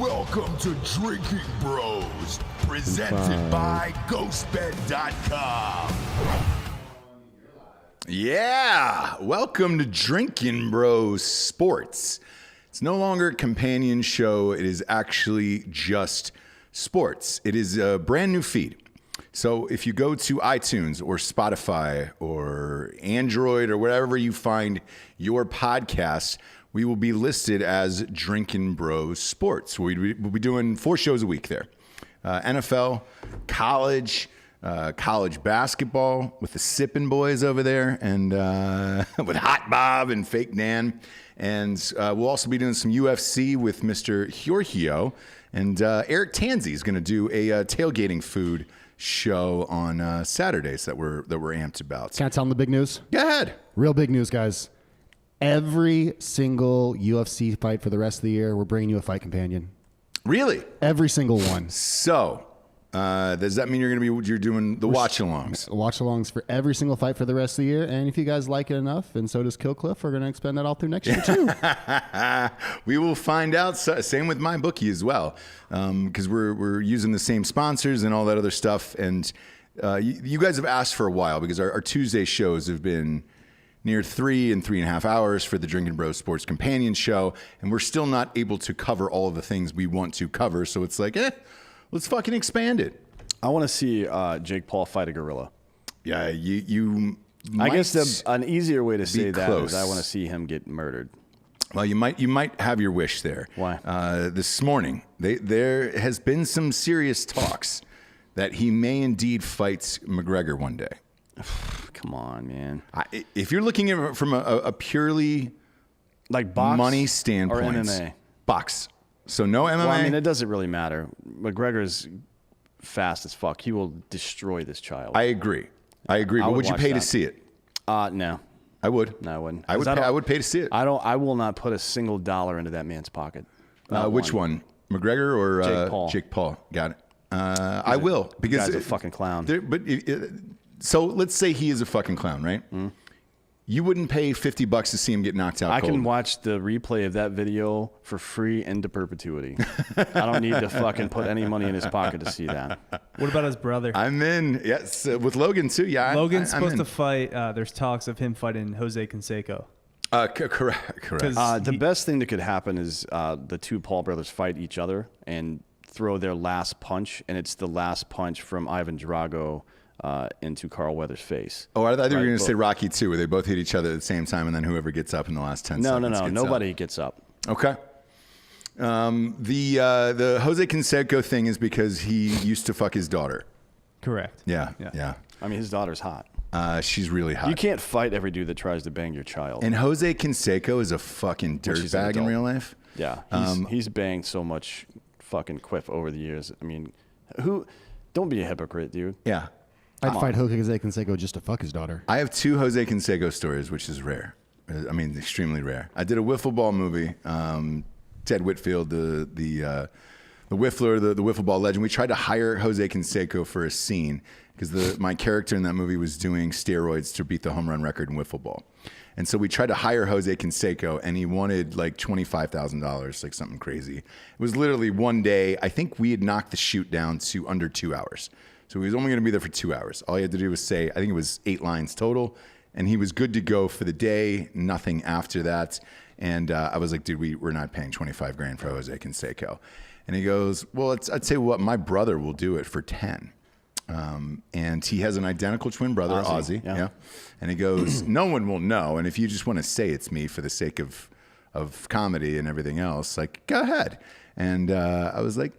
Welcome to Drinkin Bros, presented by GhostBed.com. Yeah, welcome to Drinkin Bros Sports. It's no longer a companion show. It is actually just sports. It is a brand new feed. So if you go to iTunes or Spotify or Android or wherever you find your podcast, we will be listed as Drinkin Bros Sports. We'll be doing 4 shows a week there. NFL, college basketball with the Sippin' Boys over there, and with Hot Bob and Fake Nan. And we'll also be doing some UFC with Mr. Giorgio. And Eric Tanzi is going to do a tailgating food show on Saturdays that we're amped about. Can I tell them the big news? Go ahead. Real big news, guys. Every single UFC fight for the rest of the year, we're bringing you a fight companion. Really? Every single one. So, does that mean you're doing the watch-alongs? Watch-alongs for every single fight for the rest of the year. And if you guys like it enough, and so does Kill Cliff, we're going to expand that all through next year, too. We will find out. Same with my bookie as well, because we're using the same sponsors and all that other stuff. And you guys have asked for a while, because our Tuesday shows have been near 3 and 3.5 hours for the Drinkin Bros Sports Companion show, and we're still not able to cover all of the things we want to cover. So it's like, let's fucking expand it. I want to see Jake Paul fight a gorilla. Yeah, you. I guess an easier way to say that close. is I want to see him get murdered. Well, you might have your wish there. Why? This morning, there has been some serious talks that he may indeed fight McGregor one day. Come on, man. If you're looking at it from a purely like box money standpoint, or MMA? Box. So no MMA. Well, I mean, it doesn't really matter. McGregor's fast as fuck. He will destroy this child. I agree. But would you pay to see it? No. I would. No, I wouldn't. I would pay to see it. I will not put a single dollar into that man's pocket. Which one? McGregor or Jake Paul? Jake Paul. Got it. I will, because the guy's a fucking clown. So let's say he is a fucking clown, right? Mm. You wouldn't pay $50 to see him get knocked out I cold. can watch the replay of that video for free into perpetuity. I don't need to fucking put any money in his pocket to see that. What about his brother? I'm in. Yes, with Logan too. Yeah, Logan's supposed to fight. There's talks of him fighting Jose Canseco. Correct. The best thing that could happen is the two Paul brothers fight each other and throw their last punch, and it's the last punch from Ivan Drago into Carl Weathers' face. Oh, I thought you were going to say Rocky 2, where they both hit each other at the same time, and then whoever gets up in the last 10 seconds No. gets Nobody up. gets up. Okay. The Jose Canseco thing is because he used to fuck his daughter. Correct. Yeah. I mean, his daughter's hot. She's really hot. You can't fight every dude that tries to bang your child. And Jose Canseco is a fucking dirtbag in real life. Yeah. He's banged so much fucking quiff over the years. I mean, don't be a hypocrite, dude. Yeah. I'd fight Jose Canseco just to fuck his daughter. I have 2 Jose Canseco stories, which is rare. I mean, extremely rare. I did a wiffle ball movie. Ted Whitfield, the Whiffler, the wiffle ball legend. We tried to hire Jose Canseco for a scene because my character in that movie was doing steroids to beat the home run record in wiffle ball. And so we tried to hire Jose Canseco, and he wanted like $25,000, like something crazy. It was literally one day. I think we had knocked the shoot down to under 2 hours. So he was only going to be there for 2 hours. All he had to do was say, I think it was 8 lines total, and he was good to go for the day, nothing after that. And I was like, dude, we're not paying $25,000 for Jose Canseco. And he goes, well, I'd say what my brother will do it for 10. And he has an identical twin brother, Ozzy. Yeah. And he goes, no one will know. And if you just want to say it's me for the sake of comedy and everything else, like, go ahead. And I was like,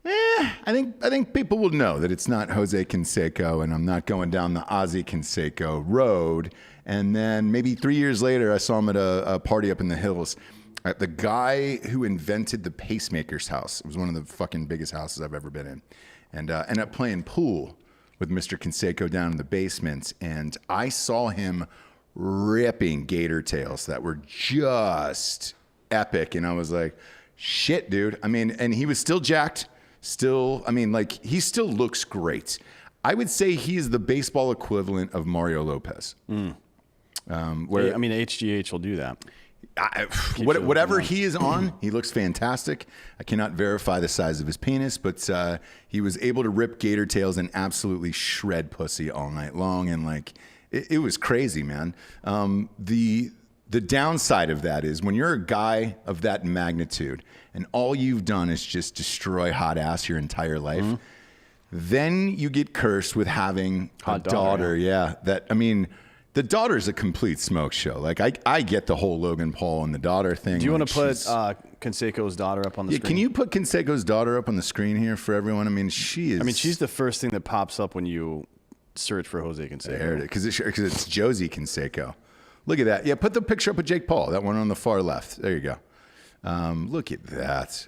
I think people will know that it's not Jose Canseco, and I'm not going down the Ozzy Canseco road. And then maybe 3 years later, I saw him at a party up in the hills. The guy who invented the Pacemaker's house. It was one of the fucking biggest houses I've ever been in. And ended up playing pool with Mr. Canseco down in the basement. And I saw him ripping gator tails that were just epic. And I was like, shit, dude. I mean, and he was still jacked. He still looks great. I would say he is the baseball equivalent of Mario Lopez. HGH will do that. Whatever he is on, he looks fantastic. I cannot verify the size of his penis, but he was able to rip gator tails and absolutely shred pussy all night long, and like it was crazy, man. The downside of that is when you're a guy of that magnitude and all you've done is just destroy hot ass your entire life, then you get cursed with having a daughter. Yeah, the daughter's a complete smoke show. Like I get the whole Logan Paul and the daughter thing. Do you want to put she's- Canseco's daughter up on the screen? Can you put Canseco's daughter up on the screen here for everyone? I mean, she's the first thing that pops up when you search for Jose Canseco. because it's Josie Canseco. Look at that. Yeah, put the picture up of Jake Paul. That one on the far left. There you go. Look at that.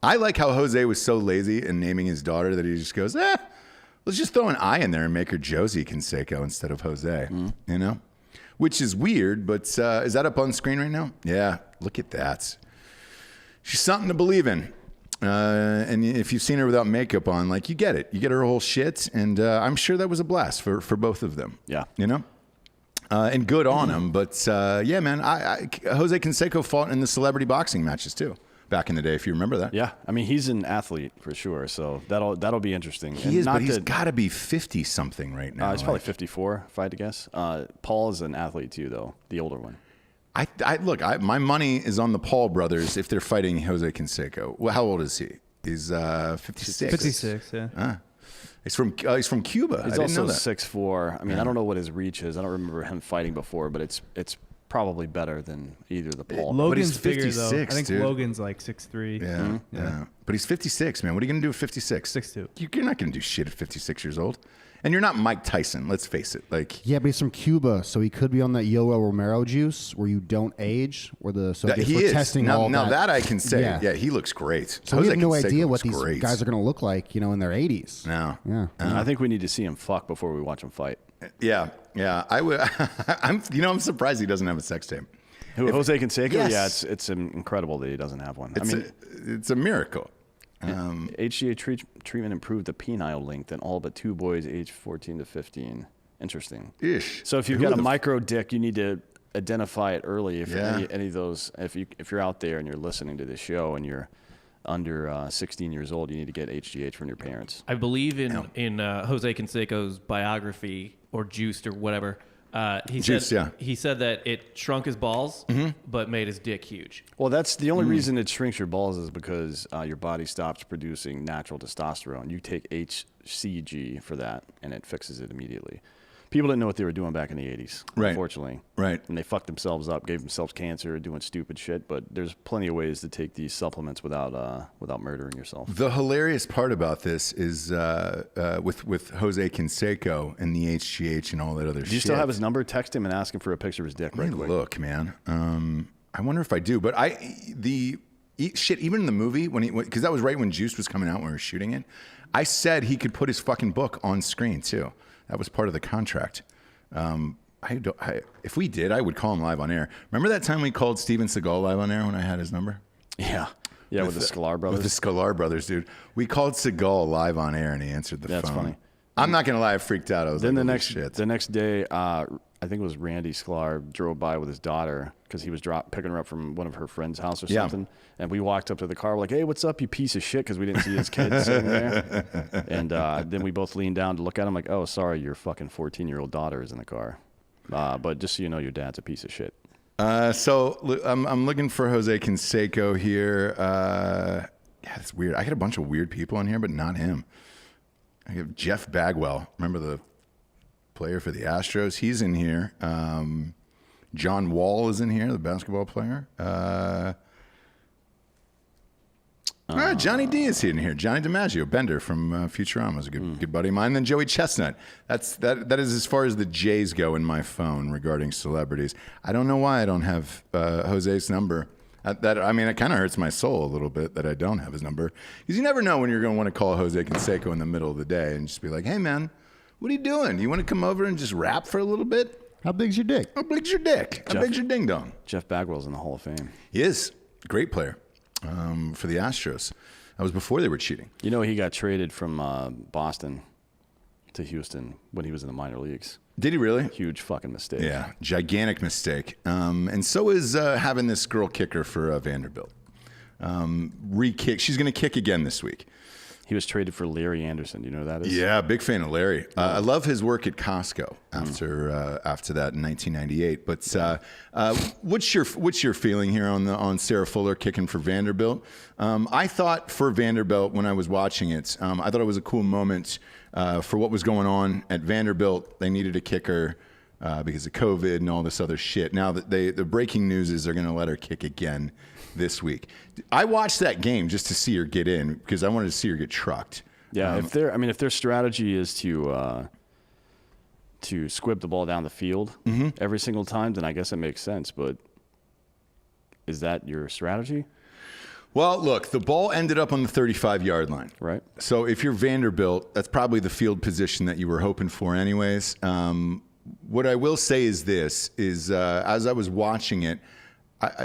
I like how Jose was so lazy in naming his daughter that he just goes, let's just throw an I in there and make her Josie Canseco instead of Jose. You know, which is weird, but is that up on screen right now? Yeah, look at that. She's something to believe in. And if you've seen her without makeup on, like, you get it. You get her whole shit, and I'm sure that was a blast for both of them. Yeah. You know? And good on him. But, yeah, man, Jose Canseco fought in the celebrity boxing matches, too, back in the day, if you remember that. Yeah. I mean, he's an athlete for sure, so that'll be interesting. He is, but he's got to be 50-something right now. He's probably 54, if I had to guess. Paul is an athlete, too, though, the older one. Look, my money is on the Paul brothers if they're fighting Jose Canseco. Well, how old is he? He's 56. 56, yeah. He's from Cuba. He's I didn't also know that. 6'4". I mean, I don't know what his reach is. I don't remember him fighting before, but it's probably better than either the Paul. Logan's he's bigger, though. I 56, think dude. Logan's like 6'3". Yeah. But he's 56, man. What are you going to do at 56? 6'2". You're not going to do shit at 56 years old. And you're not Mike Tyson, let's face it. Like, Yeah, but he's from Cuba, so he could be on that Yoel Romero juice where you don't age, where the Soviets he were is. testing Now, all now that I can say. Yeah. Yeah, he looks great. So we Jose have no Canseco idea what looks these great. guys are going to look like, in their 80s. No. Yeah. I think we need to see him fuck before we watch him fight. Yeah. I would. I'm surprised he doesn't have a sex tape. Jose Canseco? Yes. Yeah, it's incredible that he doesn't have one. It's a miracle. HGH treatment improved the penile length in all but 2 boys aged 14 to 15. Interesting. Ish. So if you've got a micro dick, you need to identify it early. If any of those, if you're out there and you're listening to this show and you're under 16 years old, you need to get HGH from your parents. I believe in Jose Canseco's biography or Juiced or whatever. He said that it shrunk his balls, but made his dick huge. Well, that's the only reason it shrinks your balls is because your body stops producing natural testosterone. You take HCG for that, and it fixes it immediately. People didn't know what they were doing back in the 80s, unfortunately. Right. And they fucked themselves up, gave themselves cancer, doing stupid shit. But there's plenty of ways to take these supplements without murdering yourself. The hilarious part about this is with Jose Canseco and the HGH and all that other shit. Do you still have his number? Text him and ask him for a picture of his dick right quick. Look, man. I wonder if I do. But even in the movie, because that was right when Juice was coming out when we were shooting it, I said he could put his fucking book on screen too. That was part of the contract. If we did, I would call him live on air. Remember that time we called Steven Seagal live on air when I had his number? Yeah. Yeah, with the Sklar brothers. With the Sklar brothers, dude. We called Seagal live on air and he answered the phone. That's funny. I'm not going to lie, I freaked out. I was then like, the next day, I think it was Randy Sklar drove by with his daughter because he was picking her up from one of her friend's house or something. And we walked up to the car. We're like, hey, what's up, you piece of shit? Because we didn't see his kid sitting there. And then we both leaned down to look at him like, oh, sorry, your fucking 14-year-old daughter is in the car. But just so you know, your dad's a piece of shit. So I'm looking for Jose Canseco here. Yeah, it's weird. I got a bunch of weird people on here, but not him. I have Jeff Bagwell. Remember the player for the Astros? He's in here. John Wall is in here, the basketball player. Johnny D is in here. Johnny DiMaggio, Bender from Futurama, is a good buddy of mine. And then Joey Chestnut. That is as far as the J's go in my phone regarding celebrities. I don't know why I don't have Jose's number. It kind of hurts my soul a little bit that I don't have his number. Because you never know when you're going to want to call Jose Canseco in the middle of the day and just be like, hey, man, what are you doing? You want to come over and just rap for a little bit? How big's your dick? How big's your dick? How big's your ding dong? Jeff Bagwell's in the Hall of Fame. He is. Great player for the Astros. That was before they were cheating. You know, he got traded from Boston to Houston when he was in the minor leagues. Did he really? Huge fucking mistake. Yeah, gigantic mistake. And so is having this girl kicker for Vanderbilt. Re-kick. She's going to kick again this week. He was traded for Larry Anderson. Do you know who that is? Yeah, big fan of Larry. I love his work at Costco after that in 1998. But what's your feeling here on Sarah Fuller kicking for Vanderbilt? I thought for Vanderbilt when I was watching it, I thought it was a cool moment for what was going on at Vanderbilt. They needed a kicker because of COVID and all this other shit. Now that the breaking news is they're going to let her kick again this week. I watched that game just to see her get in because I wanted to see her get trucked. Yeah, if their strategy is to squib the ball down the field every single time, then I guess it makes sense. But is that your strategy? Well, look, the ball ended up on the 35-yard line. Right. So if you're Vanderbilt, that's probably the field position that you were hoping for anyways. What I will say is this, as I was watching it,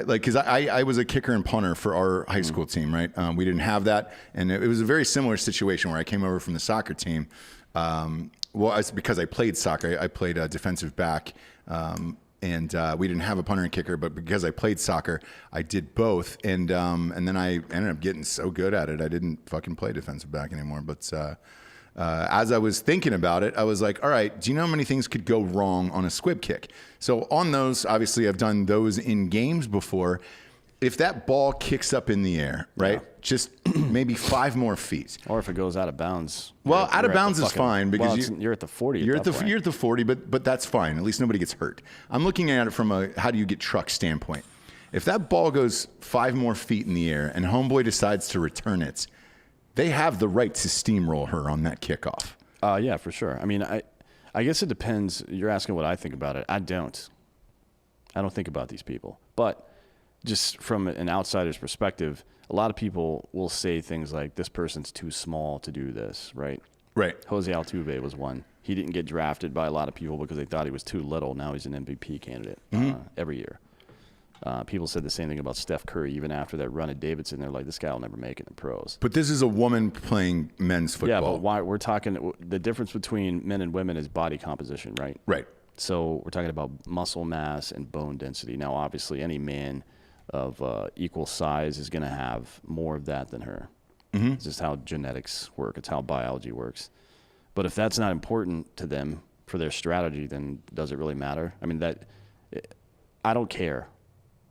because I was a kicker and punter for our high school team, right? We didn't have that, and it was a very similar situation where I came over from the soccer team. Well, it's because I played soccer. I played defensive back, and we didn't have a punter and kicker, but because I played soccer, I did both, and then I ended up getting so good at it, I didn't fucking play defensive back anymore. But as I was thinking about it, I was like, all right, do you know how many things could go wrong on a squib kick? So on those, obviously I've done those in games before. If that ball kicks up in the air, right, just maybe 5 more feet. Or if it goes out of bounds. Well, out of bounds is fine because you're at the 40. You're at the 40, but that's fine. At least nobody gets hurt. I'm looking at it from a how do you get truck standpoint. If that ball goes 5 more feet in the air and homeboy decides to return it, they have the right to steamroll her on that kickoff. Yeah, for sure. I mean, I guess it depends. You're asking what I think about it. I don't think about these people. But just from an outsider's perspective, a lot of people will say things like, this person's too small to do this, right? Right. Jose Altuve was one. He didn't get drafted by a lot of people because they thought he was too little. Now he's an MVP candidate every year. People said the same thing about Steph Curry. Even after that run at Davidson, they're like, this guy will never make it in the pros. But this is a woman playing men's football. Yeah, but why we're talking, the difference between men and women is body composition, right? Right. So we're talking about muscle mass and bone density. Now, obviously, any man of equal size is going to have more of that than her. It's just how genetics work. It's how biology works. But if that's not important to them for their strategy, then does it really matter? I mean, I don't care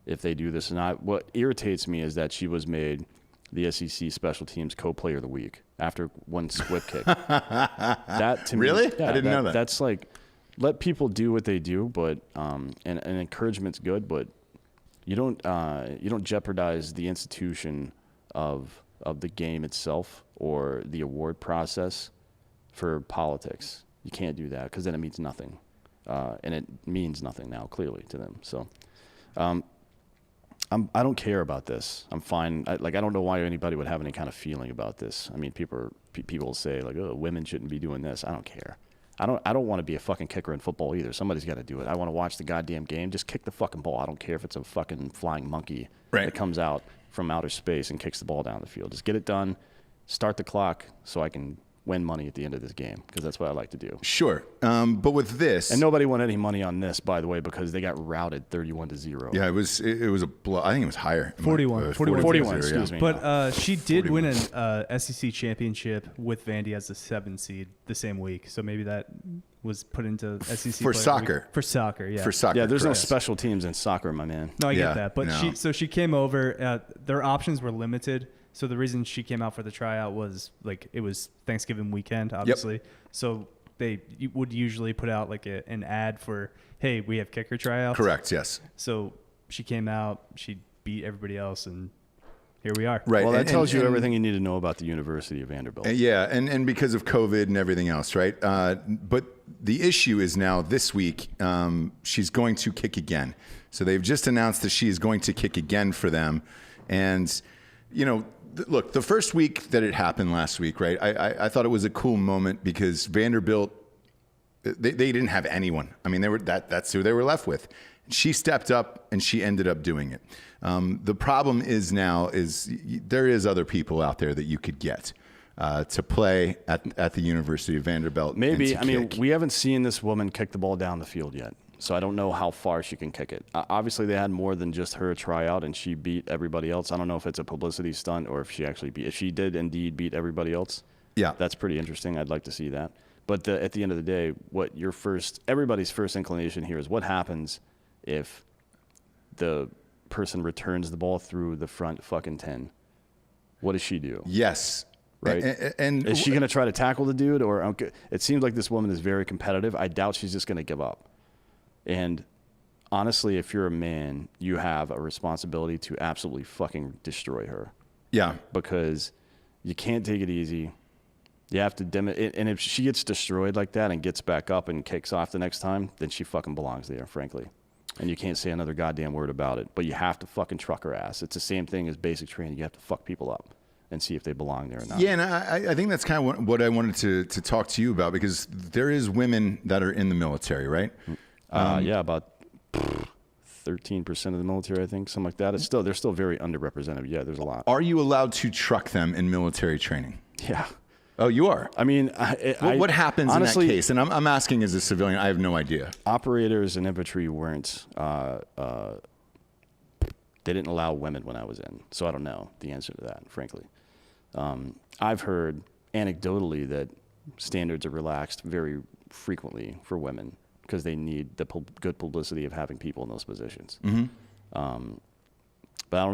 if they do this or not. What irritates me is that she was made the SEC Special Teams Co-Player of the Week after one squib kick. That to really? me, yeah, I didn't know that. That's like, let people do what they do, but and encouragement's good, but you don't jeopardize the institution of the game itself or the award process for politics. You can't do that because then it means nothing, and it means nothing now clearly to them. So. I don't care about this. I'm fine. I don't know why anybody would have any kind of feeling about this. I mean, people say like, "Oh, women shouldn't be doing this." I don't care. I don't want to be a fucking kicker in football either. Somebody's got to do it. I want to watch the goddamn game. Just kick the fucking ball. I don't care if it's a fucking flying monkey that comes out from outer space and kicks the ball down the field. Just get it done. Start the clock so I can win money at the end of this game because that's what I like to do. Sure. But with this, and nobody won any money on this, by the way, because they got routed 31-0. Yeah, it was a blow. I think it was higher. 41. 41, excuse me. But she did 41. win an SEC championship with Vandy as the 7th seed the same week. So maybe that was put into SEC for soccer. For soccer, yeah. For soccer. Yeah, there's no correct. special teams in soccer, my man. No, I Yeah, get that. But no. she came over. Their options were limited. So the reason she came out for the tryout was like it was Thanksgiving weekend, obviously. Yep. So they would usually put out like an ad for, hey, we have kicker tryouts. Correct. Yes. So she came out, she beat everybody else, and here we are. Right. Well, that tells you everything you need to know about the University of Vanderbilt. Yeah, and because of COVID and everything else, right? But the issue is now this week, she's going to kick again. So they've just announced that she is going to kick again for them. And, you know, look, the first week that it happened last week, right, I thought it was a cool moment because Vanderbilt, they didn't have anyone. I mean, that's who they were left with. She stepped up and she ended up doing it. The problem is now there is other people out there that you could get. to play at the University of Vanderbilt. Maybe. I mean, we haven't seen this woman kick the ball down the field yet, so I don't know how far she can kick it. Obviously, they had more than just her try out, and she beat everybody else. I don't know if it's a publicity stunt or if she actually if she did indeed beat everybody else. Yeah, that's pretty interesting. I'd like to see that. But at the end of the day, everybody's first inclination here is what happens if the person returns the ball through the front fucking 10. What does she do? Yes. Right. And is she going to try to tackle the dude? Or it seems like this woman is very competitive. I doubt she's just going to give up. And honestly, if you're a man, you have a responsibility to absolutely fucking destroy her. Yeah. Because you can't take it easy. You have to and if she gets destroyed like that and gets back up and kicks off the next time, then she fucking belongs there, frankly. And you can't say another goddamn word about it. But you have to fucking truck her ass. It's the same thing as basic training. You have to fuck people up and see if they belong there or not. Yeah, and I think that's kind of what I wanted to talk to you about, because there is women that are in the military, right? Yeah, about 13% of the military, I think, something like that. They're still very underrepresented. Yeah, there's a lot. Are you allowed to truck them in military training? Yeah. Oh, you are? I mean, what happens honestly, in that case? And I'm asking as a civilian. I have no idea. Operators and infantry weren't. They didn't allow women when I was in, so I don't know the answer to that, frankly. I've heard anecdotally that standards are relaxed very frequently for women because they need the good publicity of having people in those positions. Mm-hmm. But I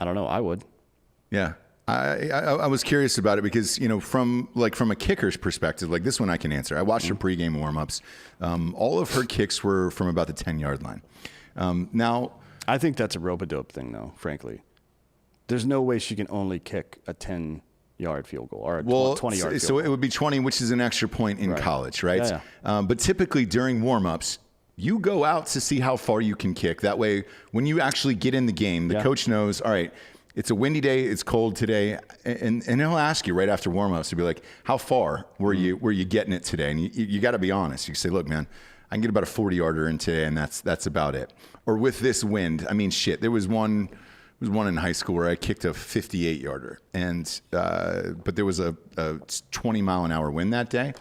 don't know. I would. Yeah. I was curious about it because, from a kicker's perspective, like this one I can answer. I watched her pregame warm-ups. All of her kicks were from about the 10-yard line. Now, I think that's a rope-a-dope thing, though, frankly. There's no way she can only kick a 10-yard field goal or a 20-yard field goal. So it would be 20, which is an extra point in college, right? Yeah. But typically during warm-ups, you go out to see how far you can kick. That way, when you actually get in the game, the coach knows, all right, it's a windy day, it's cold today, and he'll ask you right after warm-ups to be like, how far were you getting it today? And you got to be honest. You say, look, man, I can get about a 40-yarder in today, and that's about it. Or with this wind, I mean, shit, there was one in high school where I kicked a 58-yarder, and but there was a 20-mile-an-hour wind that day,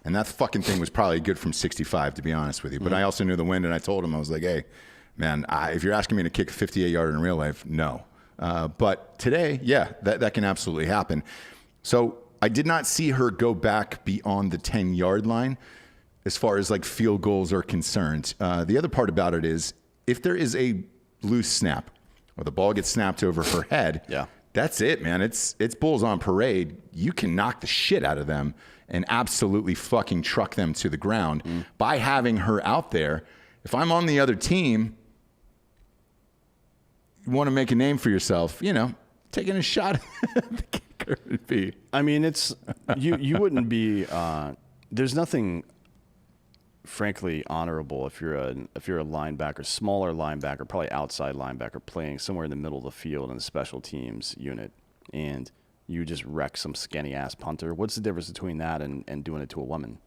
and that fucking thing was probably good from 65, to be honest with you. But I also knew the wind, and I told him, I was like, hey, man, if you're asking me to kick a 58-yarder in real life, no. But today, yeah, that can absolutely happen. So I did not see her go back beyond the 10-yard line as far as like field goals are concerned. The other part about it is if there is a loose snap or the ball gets snapped over her head, that's it, man. It's bulls on parade. You can knock the shit out of them and absolutely fucking truck them to the ground by having her out there. If I'm on the other team, you want to make a name for yourself, taking a shot at the kicker would be. I mean, it's you wouldn't be. There's nothing, frankly, honorable if you're a linebacker, smaller linebacker, probably outside linebacker, playing somewhere in the middle of the field in the special teams unit, and you just wreck some skinny ass punter. What's the difference between that and doing it to a woman?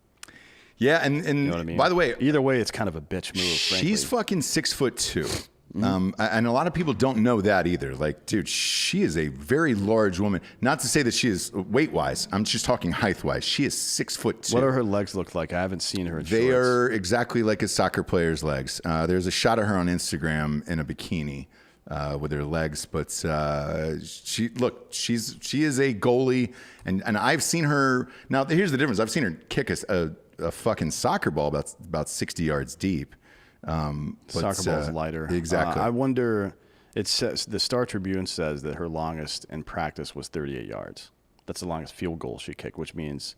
Yeah, and you know what I mean? By the way, either way, it's kind of a bitch move. Frankly. She's fucking 6'2". And a lot of people don't know that either. Like, dude, she is a very large woman. Not to say that she is weight-wise. I'm just talking height-wise. She is 6'2". What do her legs look like? I haven't seen her in They shorts. are exactly like a soccer player's legs. There's a shot of her on Instagram in a bikini with her legs. But she is a goalie. And I've seen her. Now, here's the difference. I've seen her kick a fucking soccer ball about 60 yards deep. Soccer ball's lighter. Exactly. I wonder, it says, the Star Tribune says that her longest in practice was 38 yards. That's the longest field goal she kicked, which means...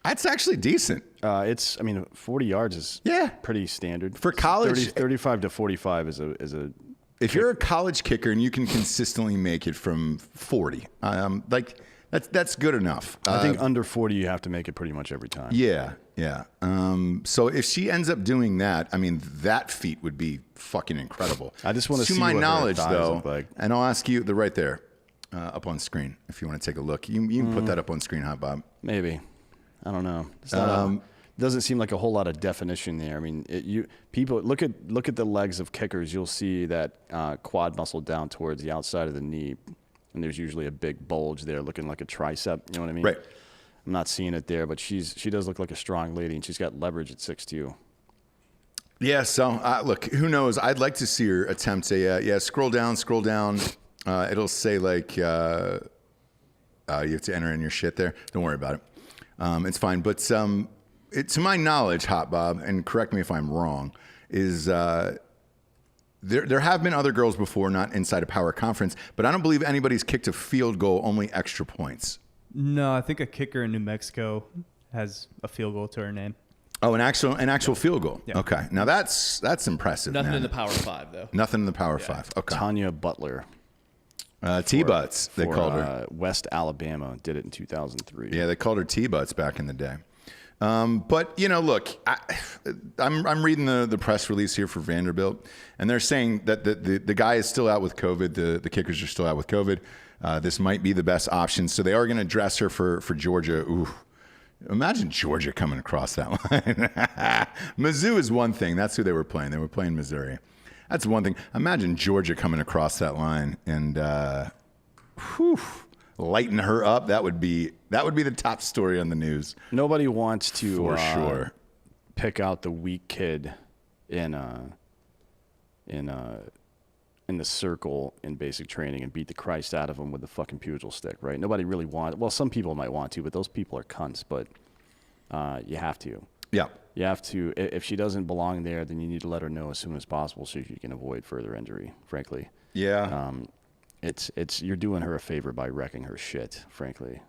That's actually decent. 40 yards is pretty standard. For college... 35 to 45 is a if you're a college kicker and you can consistently make it from 40, that's good enough. I think under 40 you have to make it pretty much every time. Yeah. So if she ends up doing that, I mean, that feat would be fucking incredible. I just want to see my what knowledge, her thighs though, look like. and I'll ask you right there, up on screen, if you want to take a look. You can put that up on screen, huh, Bob? Maybe. I don't know. Doesn't seem like a whole lot of definition there. I mean, people look at the legs of kickers. You'll see that quad muscle down towards the outside of the knee. and there's usually a big bulge there looking like a tricep. You know what I mean? Right. I'm not seeing it there, but she does look like a strong lady, and she's got leverage at 6'2". Yeah, so look, who knows? I'd like to see her attempt a, scroll down. It'll say like, you have to enter in your shit there. Don't worry about it. It's fine. But to my knowledge, Hot Bob, and correct me if I'm wrong, is there have been other girls before, not inside a power conference, but I don't believe anybody's kicked a field goal, only extra points. No, I think a kicker in New Mexico has a field goal to her name. Oh, an actual field goal. Yeah. Okay, now that's impressive. Nothing man. in the Power 5 though. Nothing in the Power 5. Okay. Tanya Butler. T-Butts, they for, called her. West Alabama did it in 2003. Yeah, they called her T-Butts back in the day. But, look, I'm reading the press release here for Vanderbilt, and they're saying that the guy is still out with COVID. The kickers are still out with COVID. This might be the best option. So they are going to dress her for Georgia. Ooh. Imagine Georgia coming across that line. Mizzou is one thing. That's who they were playing. They were playing Missouri. That's one thing. Imagine Georgia coming across that line and lighten her up. That would be the top story on the news. Nobody wants to for sure pick out the weak kid in the circle in basic training and beat the Christ out of him with the fucking pugil stick, right? Nobody really wants. Well, some people might want to, but those people are cunts. But you have to. Yeah. You have to. If she doesn't belong there, then you need to let her know as soon as possible so you can avoid further injury. Frankly. Yeah. It's you're doing her a favor by wrecking her shit. Frankly.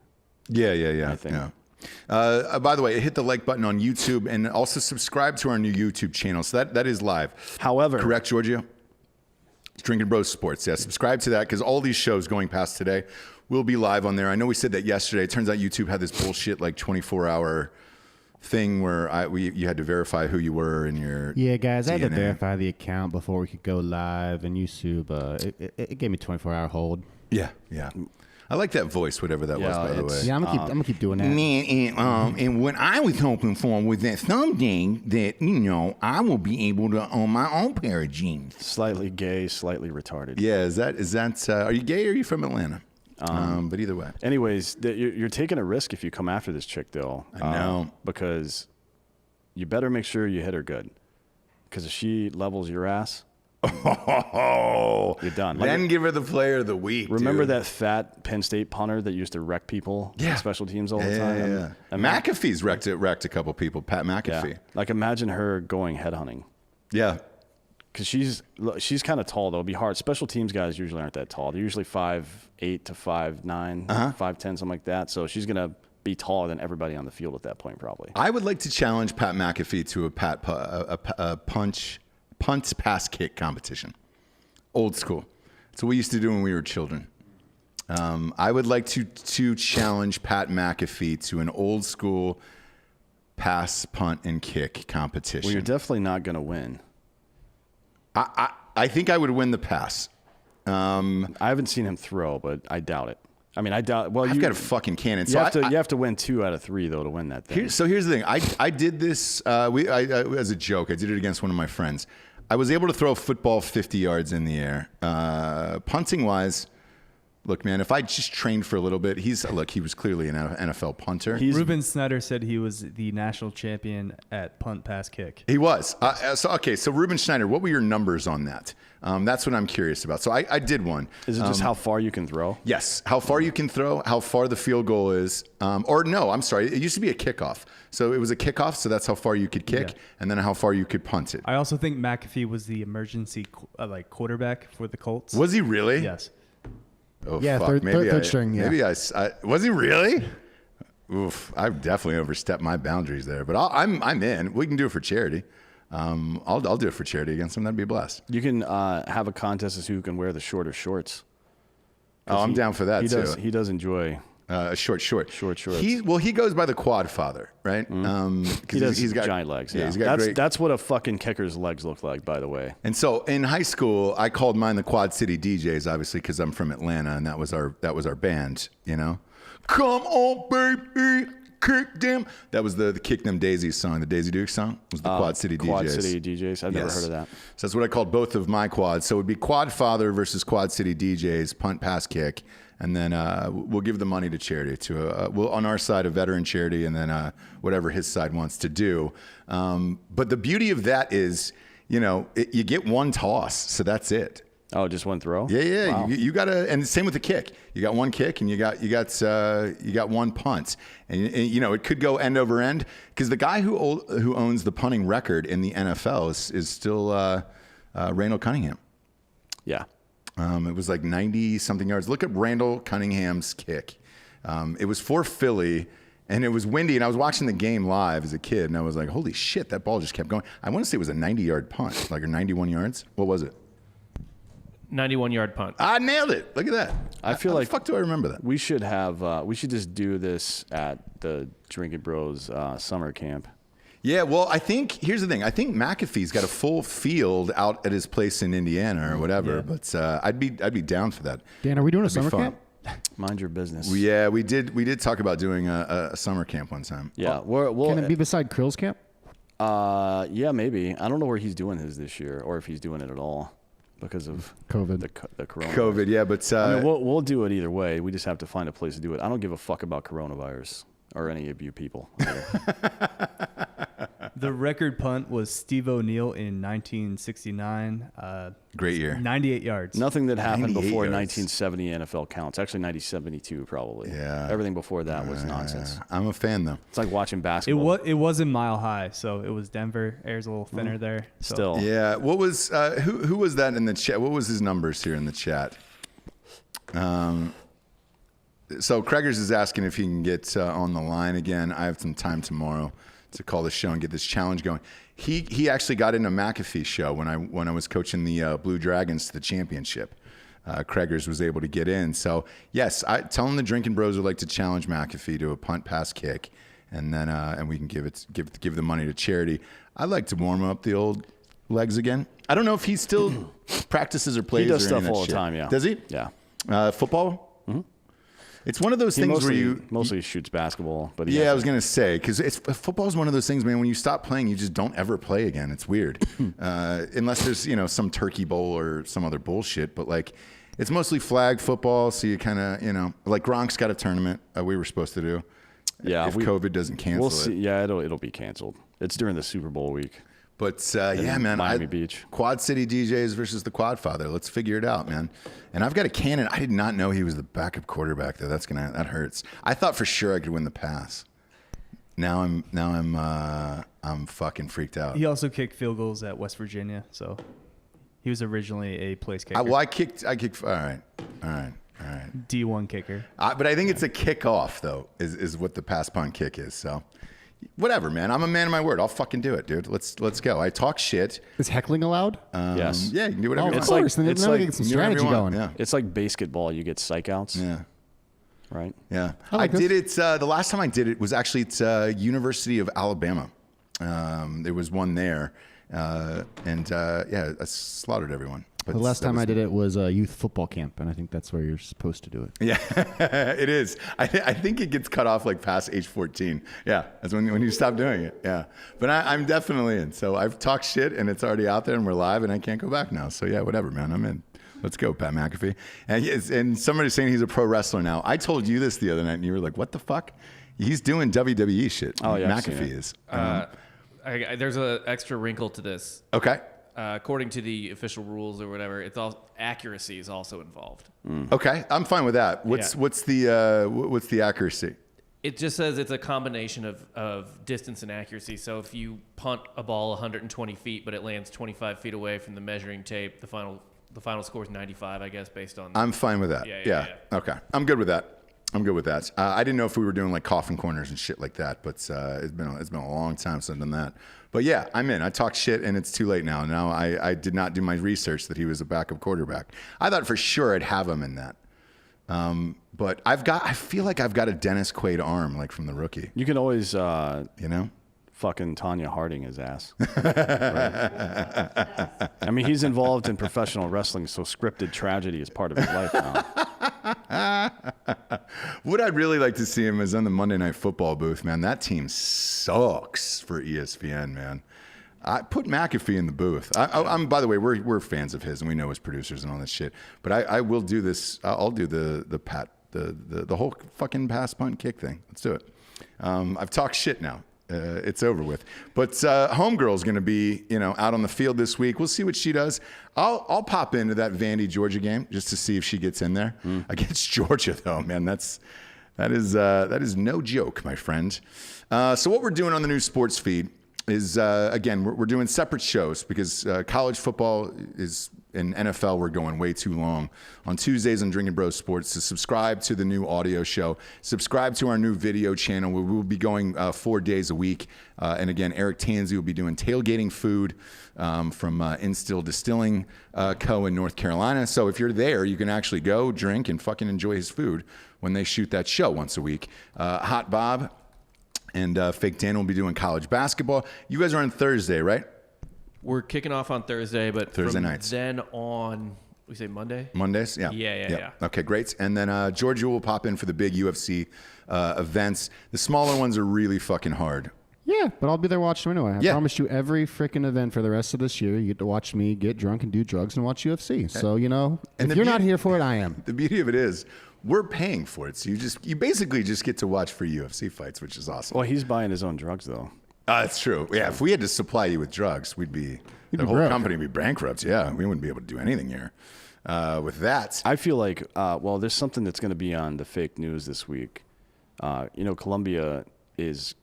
Yeah. I think. Yeah. By the way, hit the like button on YouTube and also subscribe to our new YouTube channel. So that is live. However, correct, Giorgio? It's Drinkin Bros Sports. Yeah, subscribe to that because all these shows going past today will be live on there. I know we said that yesterday. It turns out YouTube had this bullshit like 24-hour thing where you had to verify who you were in your Yeah, guys, I had to DNA. verify the account before we could go live, and YouTube, it gave me 24-hour hold. Yeah. I like that voice, whatever that was, by the way. Yeah, I'm gonna keep doing that. Man, and what I was hoping for was that someday that, I will be able to own my own pair of jeans. slightly gay, slightly retarded. Yeah, is that are you gay or are you from Atlanta? But either way. Anyways, you're taking a risk if you come after this chick, though. I know. Because you better make sure you hit her good. Because if she levels your ass, you're done. Then give her the player of the week. Remember dude. that fat Penn State punter that used to wreck people on special teams all the time? Yeah. And McAfee's wrecked a couple people. Pat McAfee. Yeah. Like imagine her going headhunting. Yeah. Because she's kind of tall, though. It'd be hard. Special teams guys usually aren't that tall. They're usually 5'8" to 5'9", 5'10", something like that. So she's going to be taller than everybody on the field at that point, probably. I would like to challenge Pat McAfee to a punt pass kick competition. Old school. That's what we used to do when we were children. I would like to challenge Pat McAfee to an old school pass, punt, and kick competition. Well, you're definitely not going to win. I think I would win the pass. I haven't seen him throw, but I doubt it. I mean, I doubt. Well, I've got a fucking cannon. You have to win 2 out of 3 though to win that thing. So here's the thing. I did this as a joke. I did it against one of my friends. I was able to throw a football 50 yards in the air. Punting wise, look, man, if I just trained for a little bit, he was clearly an NFL punter. Ruben Snyder said he was the national champion at punt pass kick. He was. So Ruben Schneider, what were your numbers on that? That's what I'm curious about. So I did one. Is it just how far you can throw? Yes. How far you can throw, how far the field goal is. Or no, I'm sorry. It used to be a kickoff. So it was a kickoff, so that's how far you could kick, and then how far you could punt it. I also think McAfee was the emergency quarterback for the Colts. Was he really? Yes. Oh, Yeah, fuck. third string, yeah. Maybe I was he really? Oof, I've definitely overstepped my boundaries there, but I'm in. We can do it for charity. I'll do it for charity against him. That'd be a blast. You can have a contest as who can wear the shorter shorts. Oh, I'm down for that too. He does enjoy short. Short shorts. He goes by the Quad Father, right? He's got giant legs. Yeah, he's got that's what a fucking kicker's legs look like, by the way. And so in high school, I called mine the Quad City DJs, obviously, because I'm from Atlanta, and that was our band. Come on, baby, kick them. That was the Kick Them Daisies song, the Daisy Duke song. Was the Quad City DJs. Quad City DJs. I've never heard of that. So that's what I called both of my quads. So it would be Quad Father versus Quad City DJs, punt, pass, kick. and then we'll give the money to charity. We'll on our side a veteran charity, and then whatever his side wants to do. But the beauty of that is, you get one toss, so that's it. Oh, just one throw? Yeah. Wow. You gotta, and same with the kick. You got one kick, and you got one punt, and it could go end over end because the guy who owns the punting record in the NFL is still Randall Cunningham. Yeah. It was like 90 something yards. Look at Randall Cunningham's kick. It was for Philly. And it was windy, and I was watching the game live as a kid, and I was like, holy shit, that ball just kept going. I want to say it was a 90-yard punt, or 91 yards. What was it? 91-yard punt. I nailed it. Look at that. I feel How like the fuck do I remember that? We should just do this at the Drinkin Bros summer camp. Yeah, well, here's the thing. I think McAfee's got a full field out at his place in Indiana or whatever, but I'd be down for that. Dan, are we doing a That'd be summer fun. camp? Mind your business. Yeah, we did talk about doing a summer camp one time. Yeah, Can it be beside Krill's camp? Yeah, maybe. I don't know where he's doing his this year, or if he's doing it at all because of COVID. the coronavirus. COVID, yeah, but I mean, we'll do it either way. We just have to find a place to do it. I don't give a fuck about coronavirus or any of you people. The record punt was Steve O'Neill in 1969. great year. 98 yards. Nothing that happened 98 before yards. 1970 NFL counts. Actually, 1972 probably. Yeah. Everything before that was nonsense. I'm a fan though. It's like watching It basketball. was in Mile High, so it was Denver. Air's a little thinner there. So. Still. Yeah. What was who was that in the chat? What was his numbers here in the chat? So Craigers is asking if he can get on the line again. I have some time tomorrow to call the show and get this challenge going. He actually got in a McAfee show when I was coaching the Blue Dragons to the championship. Craigers was able to get in. So yes, I tell him the Drinkin Bros would like to challenge McAfee to a punt, pass, kick, and then and we can give the money to charity. I'd like to warm up the old legs again. I don't know if he still practices or plays. He does or any of stuff that all the shit. time. Yeah. Does he? Yeah. Football. It's one of those He things where mostly shoots basketball, but I was gonna say because football is one of those things, man. When you stop playing, you just don't ever play again. It's weird, unless there's some turkey bowl or some other bullshit. But like, it's mostly flag football, so you kind of like Gronk's got a tournament we were supposed to do. Yeah, if COVID doesn't cancel we'll see. it. Yeah, it'll be canceled. It's during the Super Bowl week. But yeah, man, Miami Beach. Quad City DJs versus the Quadfather. Let's figure it out, man. And I've got a cannon. I did not know he was the backup quarterback though. That hurts. I thought for sure I could win the pass. Now I'm fucking freaked out. He also kicked field goals at West Virginia, so he was originally a place kicker. I kicked. All right. D1 kicker. But I think it's a kickoff though. Is what the pass punt kick is. So. Whatever, man. I'm a man of my word. I'll fucking do it, dude. Let's go. I talk shit. Is heckling allowed? Yes. Yeah, you can do whatever you Of want. course. Then it's now we like- get some do whatever you strategy want. going. Yeah. It's like basketball. You get psych outs. Yeah. Right. Yeah. I like I did it. The last time I did it was actually at University of Alabama. There was one there. I slaughtered everyone. But The last that time was- I did it was a youth football camp, and I think that's where you're supposed to do it. Yeah, it is. I think it gets cut off like past age 14. Yeah, that's when you stop doing it. Yeah, but I'm definitely in. So I've talked shit, and it's already out there, and we're live, and I can't go back now. So yeah, whatever, man. I'm in. Let's go, Pat McAfee. And somebody's saying he's a pro wrestler now. I told you this the other night, and you were like, "What the fuck?" He's doing WWE shit. Oh, yeah, I've seen McAfee it. is. There's an extra wrinkle to this. Okay. According to the official rules or whatever, it's all accuracy is also involved. Okay, I'm fine with that. What's the accuracy? It just says it's a combination of distance and accuracy. So if you punt a ball 120 feet, but it lands 25 feet away from the measuring tape, the final score is 95, I guess, based on. I'm fine with that. Yeah. Okay, I'm good with that. I didn't know if we were doing like coffin corners and shit like that, but it's been a long time since I've done that. But yeah, I'm in. I talk shit, and it's too late now. Now I did not do my research that he was a backup quarterback. I thought for sure I'd have him in that. But I feel like I've got a Dennis Quaid arm, like from The Rookie. You can always, fucking Tanya Harding his ass. Right. I mean, he's involved in professional wrestling, so scripted tragedy is part of his life now. What I'd really like to see him is on the Monday Night Football booth, man. That team sucks for ESPN, man. I put McAfee in the booth. I'm by the way, we're fans of his, and we know his producers and all that shit. But I will do this. I'll do the whole fucking pass, punt, kick thing. Let's do it. I've talked shit now. It's over with. But Homegirl's going to be, out on the field this week. We'll see what she does. I'll pop into that Vandy Georgia game just to see if she gets in there against Georgia, though. Man, that is no joke, my friend. So what we're doing on the new sports feed is again we're doing separate shows because college football is. In NFL, we're going way too long. On Tuesdays on Drinkin Bros Sports, to subscribe to the new audio show, subscribe to our new video channel where we'll be going 4 days a week. And again, Eric Tanzi will be doing tailgating food from Instill Distilling Co. in North Carolina. So if you're there, you can actually go drink and fucking enjoy his food when they shoot that show once a week. Hot Bob and Fake Dan will be doing college basketball. You guys are on Thursday, right? We're kicking off on Thursday, but Thursday from nights. then on, we say Monday? Mondays? Yeah. Yeah. Okay, great. And then Georgia will pop in for the big UFC events. The smaller ones are really fucking hard. Yeah, but I'll be there watching them anyway. I promised you every freaking event for the rest of this year. You get to watch me get drunk and do drugs and watch UFC. So, if you're not here for it, I am. The beauty of it is we're paying for it. So you basically just get to watch free UFC fights, which is awesome. Well, he's buying his own drugs, though. That's true. Yeah, if we had to supply you with drugs, the whole company would be bankrupt. Yeah, we wouldn't be able to do anything here. With that, I feel like, there's something that's going to be on the fake news this week. Colombia is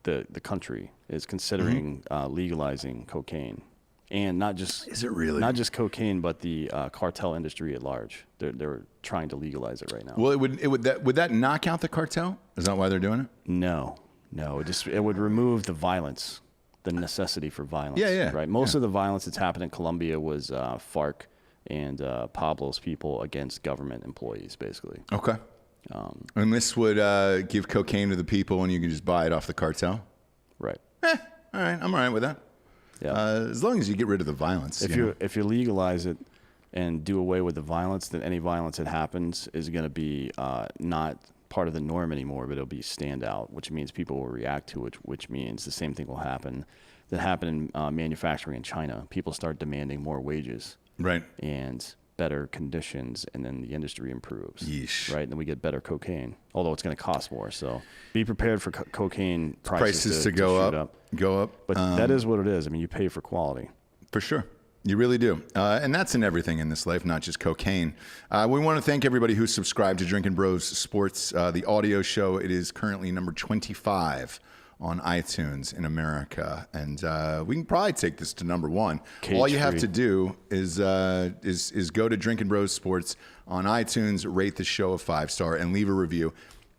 the country is considering legalizing cocaine, and not just is it really not just cocaine, but the cartel industry at large. They're trying to legalize it right now. Well, would that knock out the cartel? Is that why they're doing it? No, it would remove the violence, the necessity for violence. Yeah. Right. Most of the violence that's happened in Colombia was FARC and Pablo's people against government employees, basically. Okay. And this would give cocaine to the people, and you can just buy it off the cartel. Right. All right. I'm all right with that. Yeah. As long as you get rid of the violence. If you legalize it and do away with the violence, then any violence that happens is going to be not part of the norm anymore, but it'll be standout, which means people will react to it, which means the same thing will happen that happened in manufacturing in China. People start demanding more wages, right, and better conditions, and then the industry improves. Yeesh. Right, and then we get better cocaine, although it's going to cost more. So be prepared for cocaine prices to go shoot up. Go up. But that is what it is. I mean, you pay for quality. For sure. You really do. And that's in everything in this life, not just cocaine. We want to thank everybody who subscribed to Drinkin Bros Sports, the audio show. It is currently number 25 on iTunes in America. And we can probably take this to number 1. All you have to do is go to Drinkin Bros Sports on iTunes, rate the show a 5-star, and leave a review.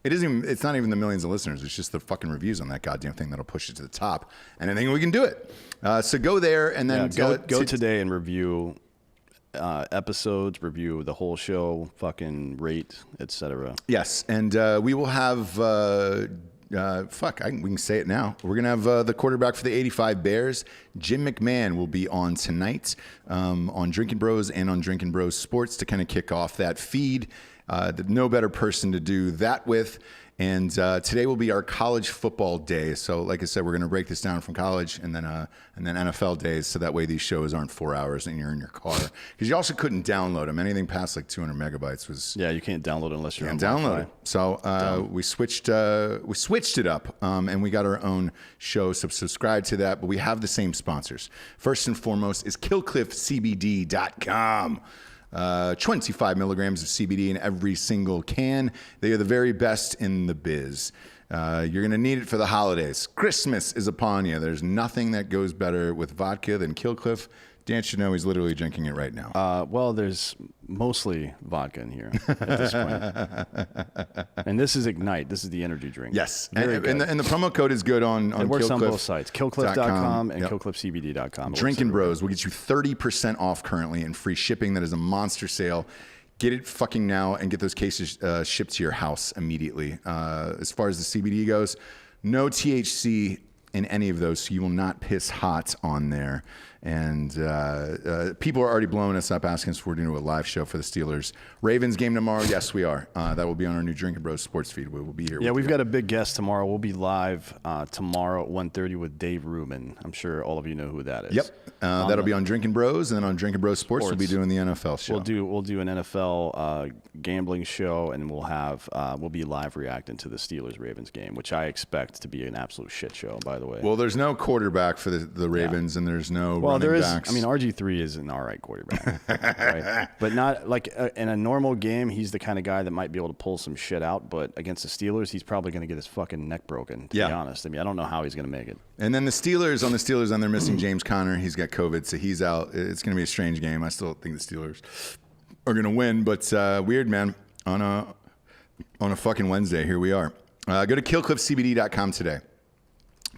It's not even the millions of listeners. It's just the fucking reviews on that goddamn thing that'll push it to the top. And I think we can do it. So go there and then go today and review episodes, review the whole show, fucking rate, etc. Yes, and we will have we can say it now. We're gonna have the quarterback for the '85 Bears, Jim McMahon, will be on tonight on Drinkin Bros and on Drinkin Bros Sports to kind of kick off that feed. No better person to do that with. And today will be our college football day. So, like I said, we're going to break this down from college and then NFL days. So that way these shows aren't 4 hours and you're in your car. Because you also couldn't download them. Anything past like 200 megabytes was you can't download it unless you're on download Wi-Fi. it. So we switched it up and we got our own show. So subscribe to that. But we have the same sponsors. First and foremost is KillcliffCBD.com. 25 milligrams of CBD in every single can. They are the very best in the biz. You're going to need it for the holidays. Christmas is upon you. There's nothing that goes better with vodka than Killcliff. Dan should know he's literally drinking it right now. Well, there's mostly vodka in here at this point. And this is Ignite. This is the energy drink. Yes. And the promo code is good on it works Killcliff. on both sites. Killcliff.com and KillcliffCBD.com. Drinkin Bros will get you 30% off currently and free shipping. That is a monster sale. Get it fucking now and get those cases shipped to your house immediately. As far as the CBD goes, no THC in any of those, so you will not piss hot on there. And people are already blowing us up, asking us if we're doing a live show for the Steelers. Ravens game tomorrow. Yes, we are. That will be on our new Drinkin Bros sports feed. We will be here. Yeah, we've got a big guest tomorrow. We'll be live tomorrow at 1:30 with Dave Rubin. I'm sure all of you know who that is. Yep. That'll be on Drinkin Bros, and then on Drinkin Bros Sports, we'll be doing the NFL show. We'll do an NFL gambling show, and we'll be live reacting to the Steelers Ravens game, which I expect to be an absolute shit show. By the way. Well, there's no quarterback for the Ravens, and there's no running there is. backs. I mean, RG3 is an all right quarterback, right? But not like in a normal game. He's the kind of guy that might be able to pull some shit out. But against the Steelers, he's probably going to get his fucking neck broken. To be honest, I mean, I don't know how he's going to make it. And then the Steelers, they're missing James Conner. He's got COVID, so he's out. It's going to be a strange game. I still think the Steelers are going to win, but weird, man. On a fucking Wednesday, here we are. Go to killcliffcbd.com today.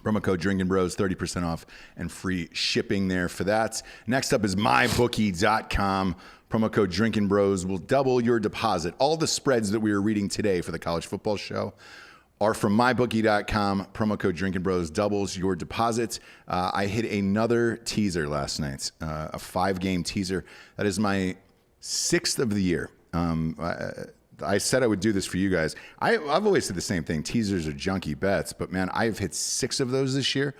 Promo code Drinkin Bros, 30% off and free shipping there for that. Next up is mybookie.com. Promo code Drinkin Bros will double your deposit. All the spreads that we are reading today for the college football show are from mybookie.com. Promo code Drinkin Bros doubles your deposit. I hit another teaser last night, a 5-game teaser. That is my 6th of the year. I said I would do this for you guys. I've always said the same thing. Teasers are junky bets, but man, I've hit 6 of those this year.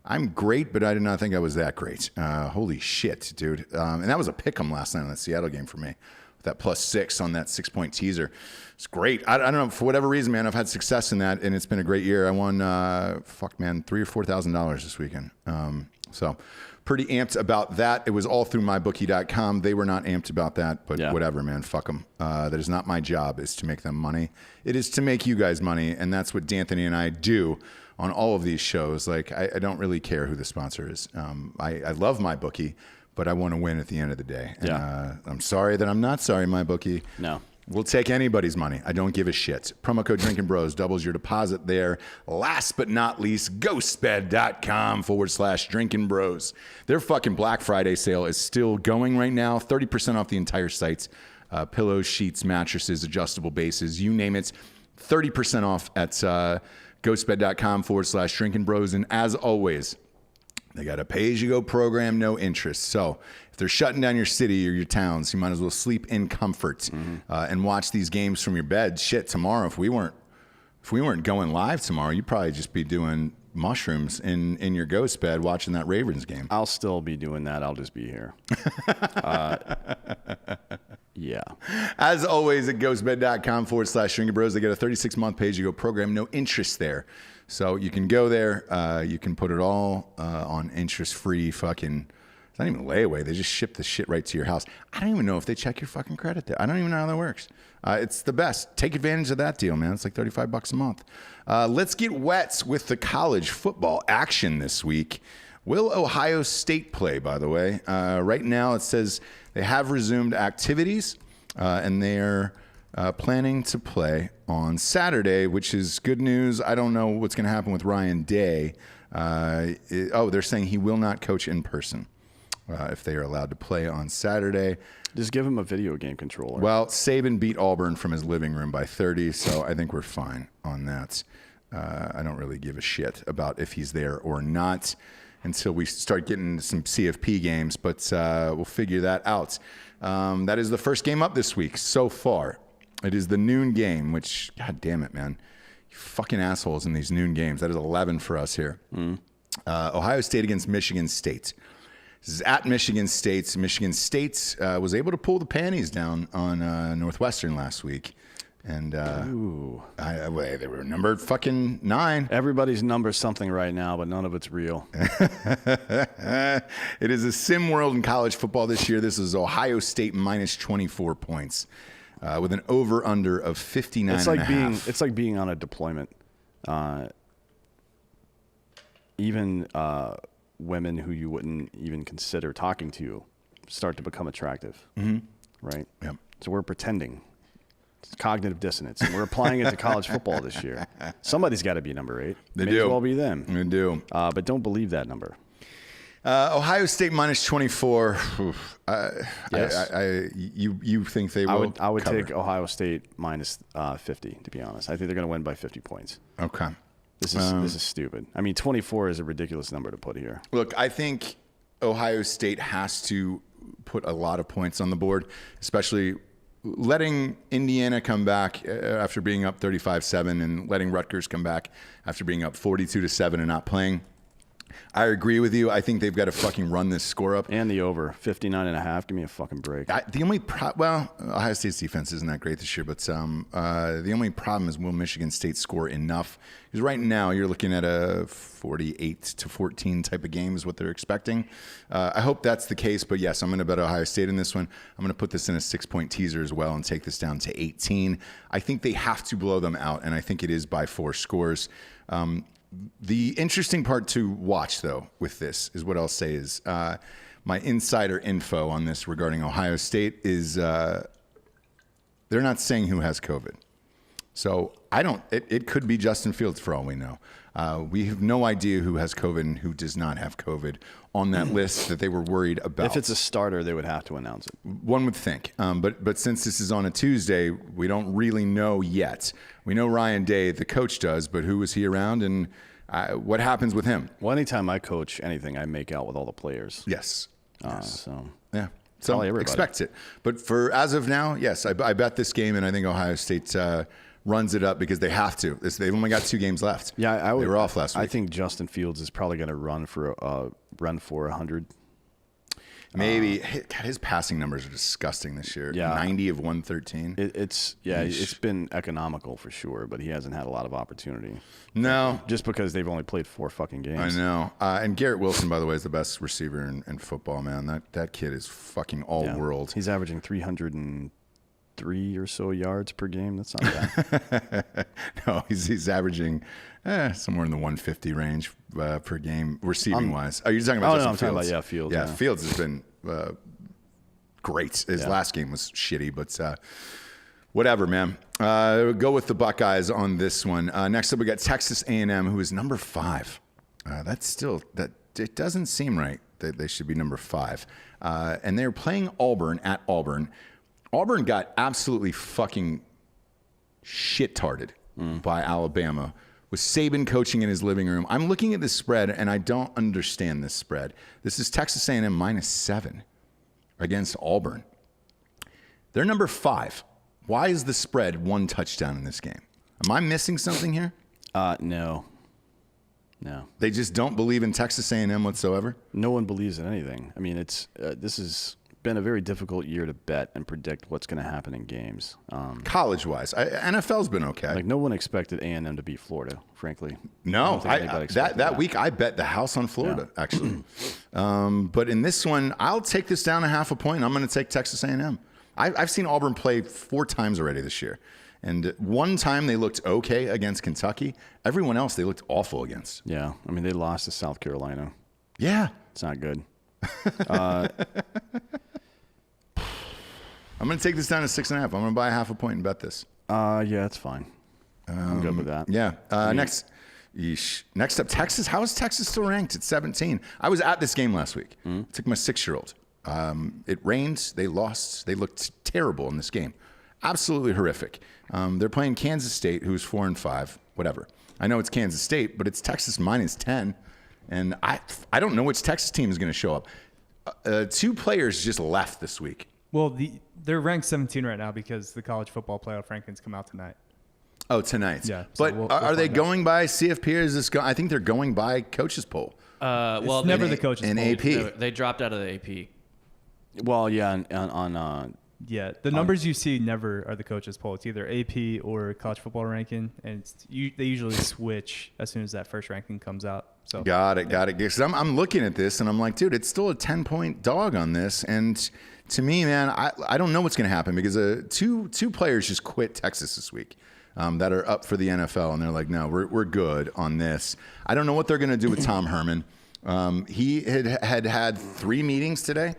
I'm great, but I did not think I was that great. Holy shit, dude. And that was a pick'em last night on that Seattle game for me. That +6 on that 6-point teaser. It's great. I don't know, for whatever reason, man, I've had success in that, and it's been a great year. I won, $3,000 or $4,000 this weekend. So pretty amped about that. It was all through mybookie.com. They were not amped about that, but whatever, man. Fuck them. That is not my job, is to make them money. It is to make you guys money, and that's what D'Anthony and I do on all of these shows. Like, I don't really care who the sponsor is. I love MyBookie, but I want to win at the end of the day. And, I'm sorry that I'm not sorry, MyBookie. No. We'll take anybody's money. I don't give a shit. Promo code Drinkin Bros doubles your deposit there. Last but not least, ghostbed.com/Drinkin Bros. Their fucking Black Friday sale is still going right now. 30% off the entire site. Pillows, sheets, mattresses, adjustable bases, you name it. 30% off at ghostbed.com/Drinkin Bros. And as always, they got a pay-as-you-go program, no interest. So if they're shutting down your city or your towns, you might as well sleep in comfort and watch these games from your bed. Shit, tomorrow, if we weren't going live tomorrow, you'd probably just be doing mushrooms in your ghost bed watching that Ravens game. I'll still be doing that. I'll just be here. Yeah. As always, at ghostbed.com/Drinkin Bros, they get a 36-month pay-as-you-go program, no interest there. So you can go there. You can put it all on interest-free fucking. It's not even layaway. They just ship the shit right to your house. I don't even know if they check your fucking credit there. I don't even know how that works. It's the best. Take advantage of that deal, man. It's like $35 a month. Let's get wet with the college football action this week. Will Ohio State play, by the way? Right now it says they have resumed activities, and they're planning to play on Saturday, which is good news. I don't know what's going to happen with Ryan Day. They're saying he will not coach in person if they are allowed to play on Saturday. Just give him a video game controller. Well, Saban beat Auburn from his living room by 30, so I think we're fine on that. I don't really give a shit about if he's there or not until we start getting some CFP games, but we'll figure that out. That is the first game up this week so far. It is the noon game, which, God damn it, man. You fucking assholes in these noon games. That is 11 for us here. Ohio State against Michigan State. This is at Michigan State. Michigan State was able to pull the panties down on Northwestern last week. And they were numbered fucking 9. Everybody's number something right now, but none of it's real. It is a sim world in college football this year. This is Ohio State minus 24 points with an over-under of 59 It's like being on a deployment. Even women who you wouldn't even consider talking to start to become attractive, right? Yep. So we're pretending. It's cognitive dissonance, and we're applying it to college football this year. Somebody's got to be number 8. They May do. as well be them. They do. But don't believe that number. Ohio State minus 24. Yes. You think they will? I would cover. take Ohio State minus 50. To be honest, I think they're going to win by 50 points. Okay. This is stupid. I mean, 24 is a ridiculous number to put here. Look, I think Ohio State has to put a lot of points on the board, especially letting Indiana come back after being up 35-7 and letting Rutgers come back after being up 42-7 and not playing. I agree with you. I think they've got to fucking run this score up. And the over, 59.5. Give me a fucking break. The only Ohio State's defense isn't that great this year, but the only problem is, will Michigan State score enough? Because right now you're looking at a 48-14 type of game is what they're expecting. I hope that's the case, but yes, I'm going to bet Ohio State in this one. I'm going to put this in a 6-point teaser as well and take this down to 18. I think they have to blow them out, and I think it is by 4 scores. The interesting part to watch, though, with this is what I'll say is my insider info on this regarding Ohio State is they're not saying who has COVID. So it could be Justin Fields for all we know. We have no idea who has COVID and who does not have COVID on that list that they were worried about. If it's a starter, they would have to announce it. One would think. But since this is on a Tuesday, we don't really know yet. We know Ryan Day, the coach, does, but who is he around and what happens with him? Well, anytime I coach anything, I make out with all the players. Yes. So yeah. So expect it. But for as of now, yes, I bet this game, and I think Ohio State runs it up because they have to. They've only got 2 games left. Yeah, they were off last week. I think Justin Fields is probably going to run for 100. Maybe. His passing numbers are disgusting this year. Yeah. 90 of 113. It's been economical for sure, but he hasn't had a lot of opportunity. No. Just because they've only played 4 fucking games. I know. And Garrett Wilson, by the way, is the best receiver in football, man. That kid is fucking all world. He's averaging 303 or so yards per game. That's not bad. No, he's averaging somewhere in the 150 range per game, receiving wise. Are you talking about Justin Fields? Talking about Fields. Yeah, Fields has been great. His last game was shitty, but whatever, man. Go with the Buckeyes on this one. Next up, we got Texas A&M, who is number 5. It doesn't seem right that they should be number 5. And they're playing Auburn at Auburn. Auburn got absolutely fucking shit-tarded by Alabama with Saban coaching in his living room. I'm looking at this spread, and I don't understand this spread. This is Texas A&M -7 against Auburn. They're number 5. Why is the spread 1 touchdown in this game? Am I missing something here? No. They just don't believe in Texas A&M whatsoever? No one believes in anything. I mean, this has been a very difficult year to bet and predict what's going to happen in games. College-wise. NFL's been okay. Like, no one expected A&M to beat Florida, frankly. No. That week, I bet the house on Florida, actually. But in this one, I'll take this down 0.5 point. I'm going to take Texas A&M. I've seen Auburn play 4 times already this year. And one time they looked okay against Kentucky. Everyone else they looked awful against. Yeah. I mean, they lost to South Carolina. Yeah. It's not good. I'm going to take this down to 6.5. I'm going to buy 0.5 point and bet this. Yeah, that's fine. I'm good with that. Yeah. Next up, Texas. How is Texas still ranked at 17? I was at this game last week. Took my 6-year-old. It rained. They lost. They looked terrible in this game. Absolutely horrific. They're playing Kansas State, who's 4-5. Whatever. I know it's Kansas State, but it's Texas -10. And I don't know which Texas team is going to show up. 2 players just left this week. Well, they're ranked 17 right now because the college football playoff rankings come out tonight. Oh, tonight. Yeah. So but are they going by CFP? Or is this? I think they're going by coaches poll. Well, it's never the coaches poll. poll. AP. They dropped out of the AP. Well, yeah, on the numbers you see never are the coaches poll. It's either AP or college football ranking, and they usually switch as soon as that first ranking comes out. So got it. Because I'm looking at this and I'm like, dude, it's still a 10-point dog on this. And to me, man, I don't know what's going to happen because two players just quit Texas this week that are up for the NFL, and they're like, no, we're good on this. I don't know what they're going to do with Tom Herman. He had 3 meetings today.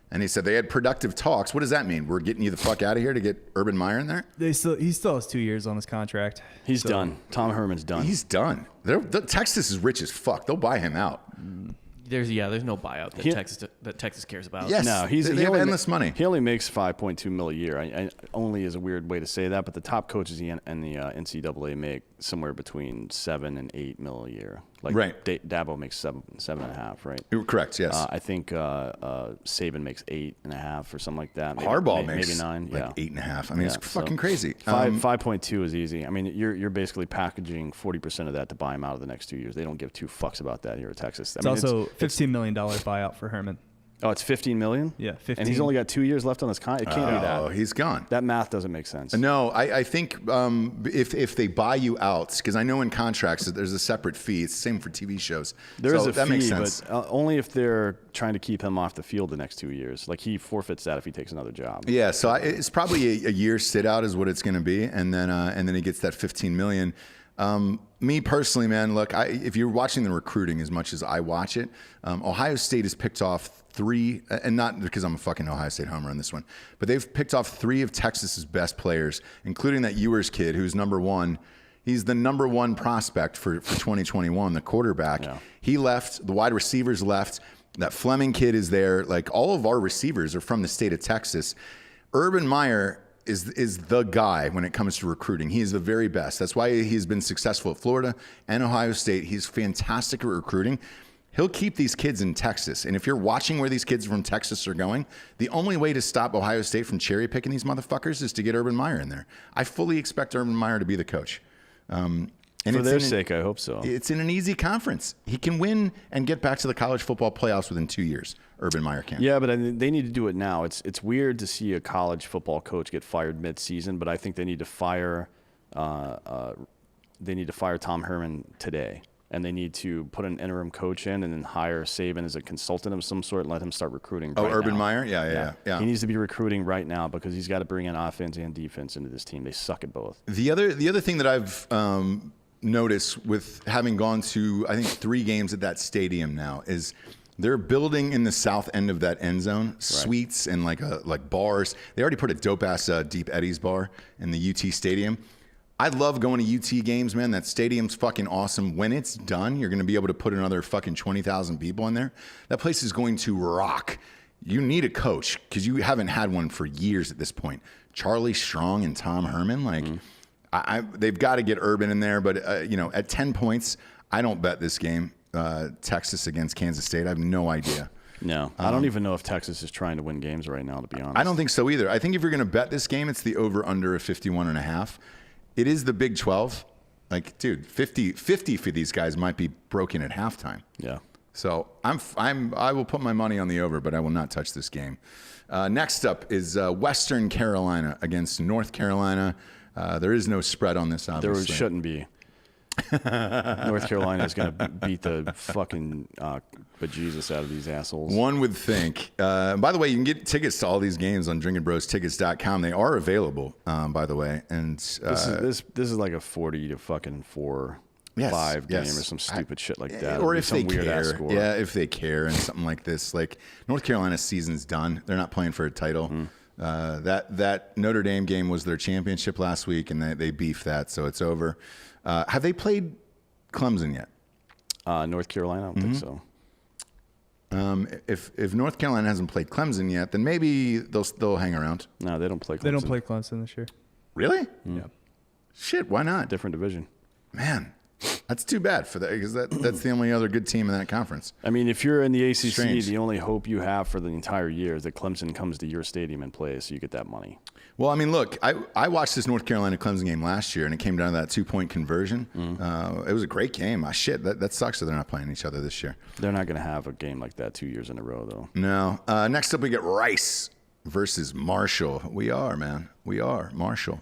And he said they had productive talks. What does that mean? We're getting you the fuck out of here to get Urban Meyer in there? He still has 2 years on his contract. He's done. Tom Herman's done. He's done. Texas is rich as fuck. They'll buy him out. There's no buyout that Texas cares about. Yes. No, he have endless money. He only makes $5.2 million a year. I only is a weird way to say that, but the top coaches in the NCAA make somewhere between $7 and $8 million a year. Like right. Dabo makes 7.5, right? You're correct. Yes. I think Saban makes 8.5 or something like that. Harbaugh makes maybe 9. Like 8.5. I mean, it's fucking crazy. 5.2 is easy. I mean, you're basically packaging 40% of that to buy him out of the next 2 years. They don't give two fucks about that here at Texas. It's also $15 million buyout for Herman. Oh, it's $15 million? Yeah, 15. And he's only got 2 years left on his contract. It can't be that. Oh, he's gone. That math doesn't make sense. No, I think if they buy you out, because I know in contracts that there's a separate fee. It's the same for TV shows. There is a that fee, makes sense. but only if they're trying to keep him off the field the next 2 years. Like he forfeits that if he takes another job. Yeah, so it's probably a year sit out is what it's going to be, and then he gets that $15 million. Me personally, man, look, if you're watching the recruiting as much as I watch it, Ohio State has picked off 3, and not because I'm a fucking Ohio State homer on this one, but they've picked off 3 of Texas's best players, including that Ewers kid who's number 1. He's the number 1 prospect for 2021, the quarterback. Yeah. He left, the wide receivers left, that Fleming kid is there. Like all of our receivers are from the state of Texas. Urban Meyer is the guy when it comes to recruiting. He is the very best. That's why he's been successful at Florida and Ohio State. He's fantastic at recruiting. He'll keep these kids in Texas. And if you're watching where these kids from Texas are going, the only way to stop Ohio State from cherry picking these motherfuckers is to get Urban Meyer in there. I fully expect Urban Meyer to be the coach. And for their sake, I hope so. It's in an easy conference. He can win and get back to the college football playoffs within 2 years. Urban Meyer can. Yeah, but they need to do it now. It's weird to see a college football coach get fired mid-season, but I think they need to fire Tom Herman today, and they need to put an interim coach in and then hire Saban as a consultant of some sort and let him start recruiting. Urban now. Meyer, yeah. He needs to be recruiting right now because he's got to bring in offense and defense into this team. They suck at both. The other thing that I've noticed with having gone to I think 3 games at that stadium now is they're building in the south end of that end zone suites and like bars. They already put a dope ass Deep Eddies bar in the UT stadium. I love going to UT games, man. That stadium's fucking awesome. When it's done, you're going to be able to put another fucking 20,000 people in there. That place is going to rock. You need a coach because you haven't had one for years at this point. Charlie Strong and Tom Herman, they've got to get Urban in there. But at 10 points, I don't bet this game. Texas against Kansas State. I have no idea. No, I don't even know if Texas is trying to win games right now, to be honest. I don't think so either. I think if you're going to bet this game, it's the over-under of 51.5. It is the Big 12. Like, dude, 50 for these guys might be broken at halftime. Yeah. So I will put my money on the over, but I will not touch this game. Next up is Western Carolina against North Carolina. There is no spread on this, obviously. There shouldn't be. North Carolina is going to beat the fucking bejesus out of these assholes. One would think. By the way, you can get tickets to all these games on drinkinbrostickets.com. They are available, by the way. And this is like a 40 to fucking 4-5 game or some stupid shit like that. Or if they care. Score. Yeah, if they care and something like this. Like North Carolina's season's done. They're not playing for a title. That Notre Dame game was their championship last week, and they beefed that, so it's over. Have they played Clemson yet? North Carolina? I don't think so. If North Carolina hasn't played Clemson yet, then maybe they'll hang around. No, they don't play Clemson. They don't play Clemson this year. Really? Yeah. Shit, why not? Different division. Man, that's too bad for that because that's the only other good team in that conference. I mean, if you're in the ACC, Strange. the only hope you have for the entire year is that Clemson comes to your stadium and plays, so you get that money. Well, I mean, look, I watched this North Carolina Clemson game last year, and it came down to that 2-point conversion. It was a great game. Shit, that sucks that they're not playing each other this year. They're not going to have a game like that 2 years in a row, though. No. Next up, we get Rice versus Marshall. We are, man. We are. Marshall.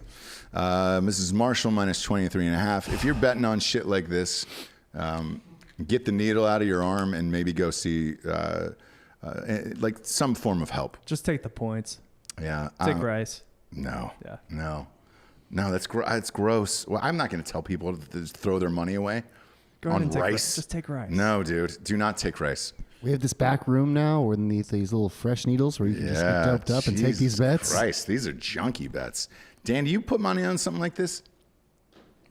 Mrs. Marshall minus 23.5. If you're betting on shit like this, get the needle out of your arm and maybe go see like some form of help. Just take the points. Yeah. Take Rice. No. Yeah. No, that's gross. Well, I'm not going to tell people to throw their money away Go ahead on and take Rice. Just take Rice. No, dude. Do not take Rice. We have this back room now with these little fresh needles where you can just get doped up and take these bets. Christ, these are junky bets. Dan, do you put money on something like this?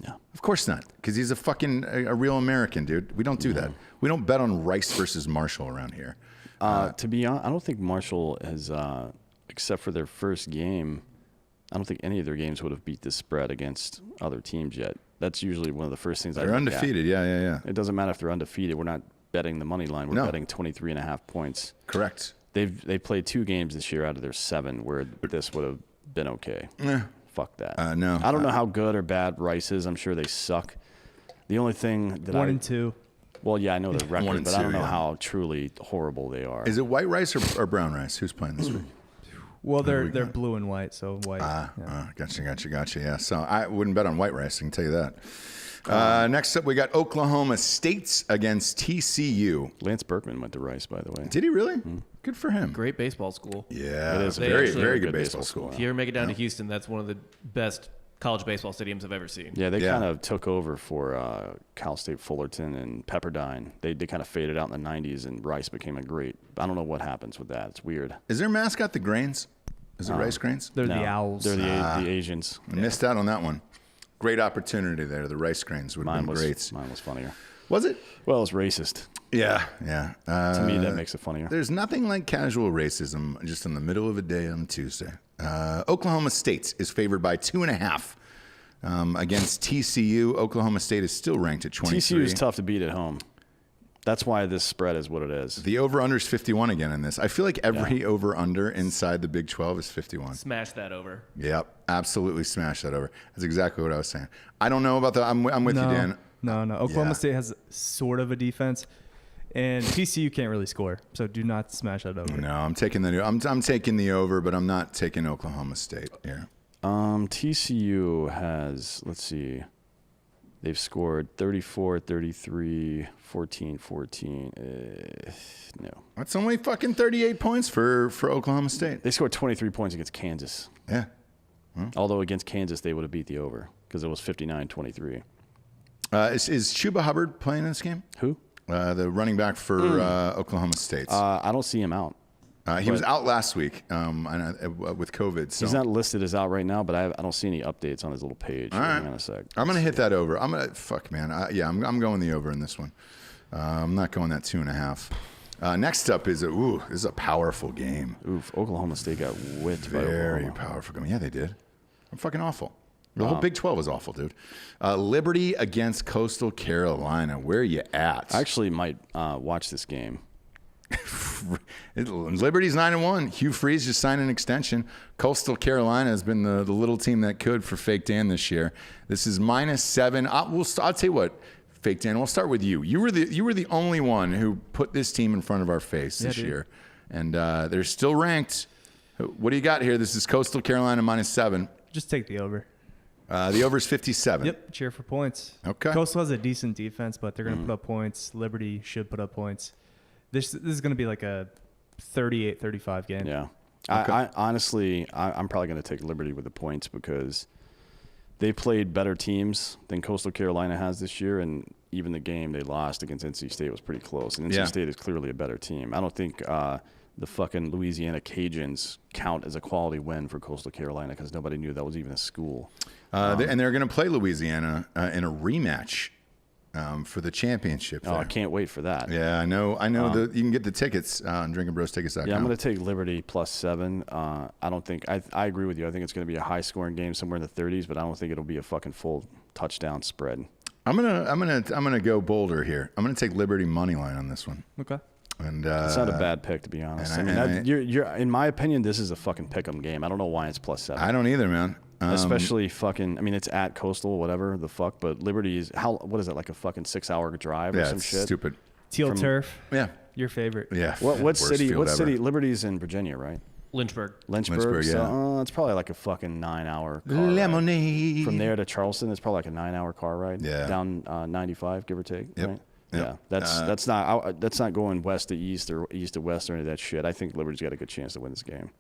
Yeah. Of course not, because he's a fucking a real American, dude. We don't do that. We don't bet on Rice versus Marshall around here. To be honest, I don't think Marshall has, except for their first game, I don't think any of their games would have beat this spread against other teams yet. That's usually one of the first things I look They're at. undefeated, yeah. It doesn't matter if they're undefeated. We're not betting the money line. We're betting 23.5 points. Correct. They've played 2 games this year out of their 7 where this would have been okay. Fuck that. No. I don't know how good or bad Rice is. I'm sure they suck. The only thing that 1-2. Well, yeah, I know the record, 1-2, but I don't know yeah. how truly horrible they are. Is it white rice or brown rice? Who's playing this week? Well, they're blue and white, so white. Gotcha. Yeah, so I wouldn't bet on white rice. I can tell you that. Next up, we got Oklahoma State against TCU. Lance Berkman went to Rice, by the way. Did he really? Good for him. Great baseball school. Yeah, It is a very, actually very are a good baseball school. If you ever make it down to Houston, that's one of the best college baseball stadiums I've ever seen. Yeah, they Yeah. kind of took over for Cal State Fullerton and Pepperdine. They kind of faded out in the 90s, and Rice became a great. I don't know what happens with that. It's weird. Is their mascot the Grains? Is it Rice Grains? They're No, the Owls. They're the Asians. I missed out on that one. Great opportunity there. The Rice Grains would have been great. Mine was funnier. Was it? Well, it's racist. Yeah. To me, that makes it funnier. There's nothing like casual racism just in the middle of a day on Tuesday. Oklahoma State is favored by 2.5 against TCU. Oklahoma State is still ranked at 23. TCU is tough to beat at home. That's why this spread is what it is. The over-under is 51 again in this. I feel like every over-under inside the Big 12 is 51. Smash that over. Yep, absolutely smash that over. That's exactly what I was saying. I don't know about that. I'm with you, Dan. No. Oklahoma Yeah. State has sort of a defense, and TCU can't really score, so do not smash that over. No, I'm taking I'm taking the over, but I'm not taking Oklahoma State here. TCU has, let's see, they've scored 34, 33, 14, 14. No. That's only fucking 38 points for Oklahoma State. They scored 23 points against Kansas. Yeah. Although against Kansas, they would have beat the over because it was 59-23. Is Chuba Hubbard playing in this game? Who? The running back for Oklahoma State. I don't see him out. He was out last week with COVID. So. He's not listed as out right now, but I don't see any updates on his little page. All right. Hang on a sec. I'm going to hit that over. I'm I'm going the over in this one. I'm not going that 2.5. Next up is this is a powerful game. Oof, Oklahoma State got whipped by Very Oklahoma. powerful game. Yeah, they did. I'm fucking awful. The whole Big 12 is awful, dude. Liberty against Coastal Carolina. Where are you at? I actually might watch this game. Liberty's 9-1. Hugh Freeze just signed an extension. Coastal Carolina has been the little team that could for Fake Dan this year. This is -7. I'll tell you what, Fake Dan. We'll start with you. You were the only one who put this team in front of our face this year, and they're still ranked. What do you got here? This is Coastal Carolina -7. Just take the over. The over is 57. Yep, cheer for points. Okay. Coastal has a decent defense, but they're going to put up points. Liberty should put up points. This is going to be like a 38-35 game. Yeah. Okay. I honestly, I'm probably going to take Liberty with the points because they played better teams than Coastal Carolina has this year, and even the game they lost against NC State was pretty close. And NC State is clearly a better team. I don't think the fucking Louisiana Cajuns count as a quality win for Coastal Carolina because nobody knew that was even a school. And they're going to play Louisiana in a rematch for the championship. Oh, I can't wait for that. Yeah, I know. You can get the tickets on drinkinbrostickets.com. Yeah, I'm going to take Liberty +7. I don't think I agree with you. I think it's going to be a high-scoring game somewhere in the 30s, but I don't think it'll be a fucking full touchdown spread. I'm gonna go bolder here. I'm gonna take Liberty money line on this one. Okay. And It's not a bad pick, to be honest. You're in my opinion, this is a fucking pick'em game. I don't know why it's +7. I don't either, man. Especially fucking. I mean, it's at Coastal, whatever the fuck. But Liberty is what is it, like a fucking 6-hour drive or some it's shit? stupid. Teal Turf. Yeah. Your favorite. Yeah. What worst city? field What ever. city? Liberty's in Virginia, right? Lynchburg. Lynchburg. yeah. So, it's probably like a fucking 9-hour car Lemonade. ride. From there to Charleston, it's probably like a 9-hour car ride. Yeah. Down 95, give or take. Yep. Right? Yep. Yeah. That's not going west to east or east to west or any of that shit. I think Liberty's got a good chance to win this game.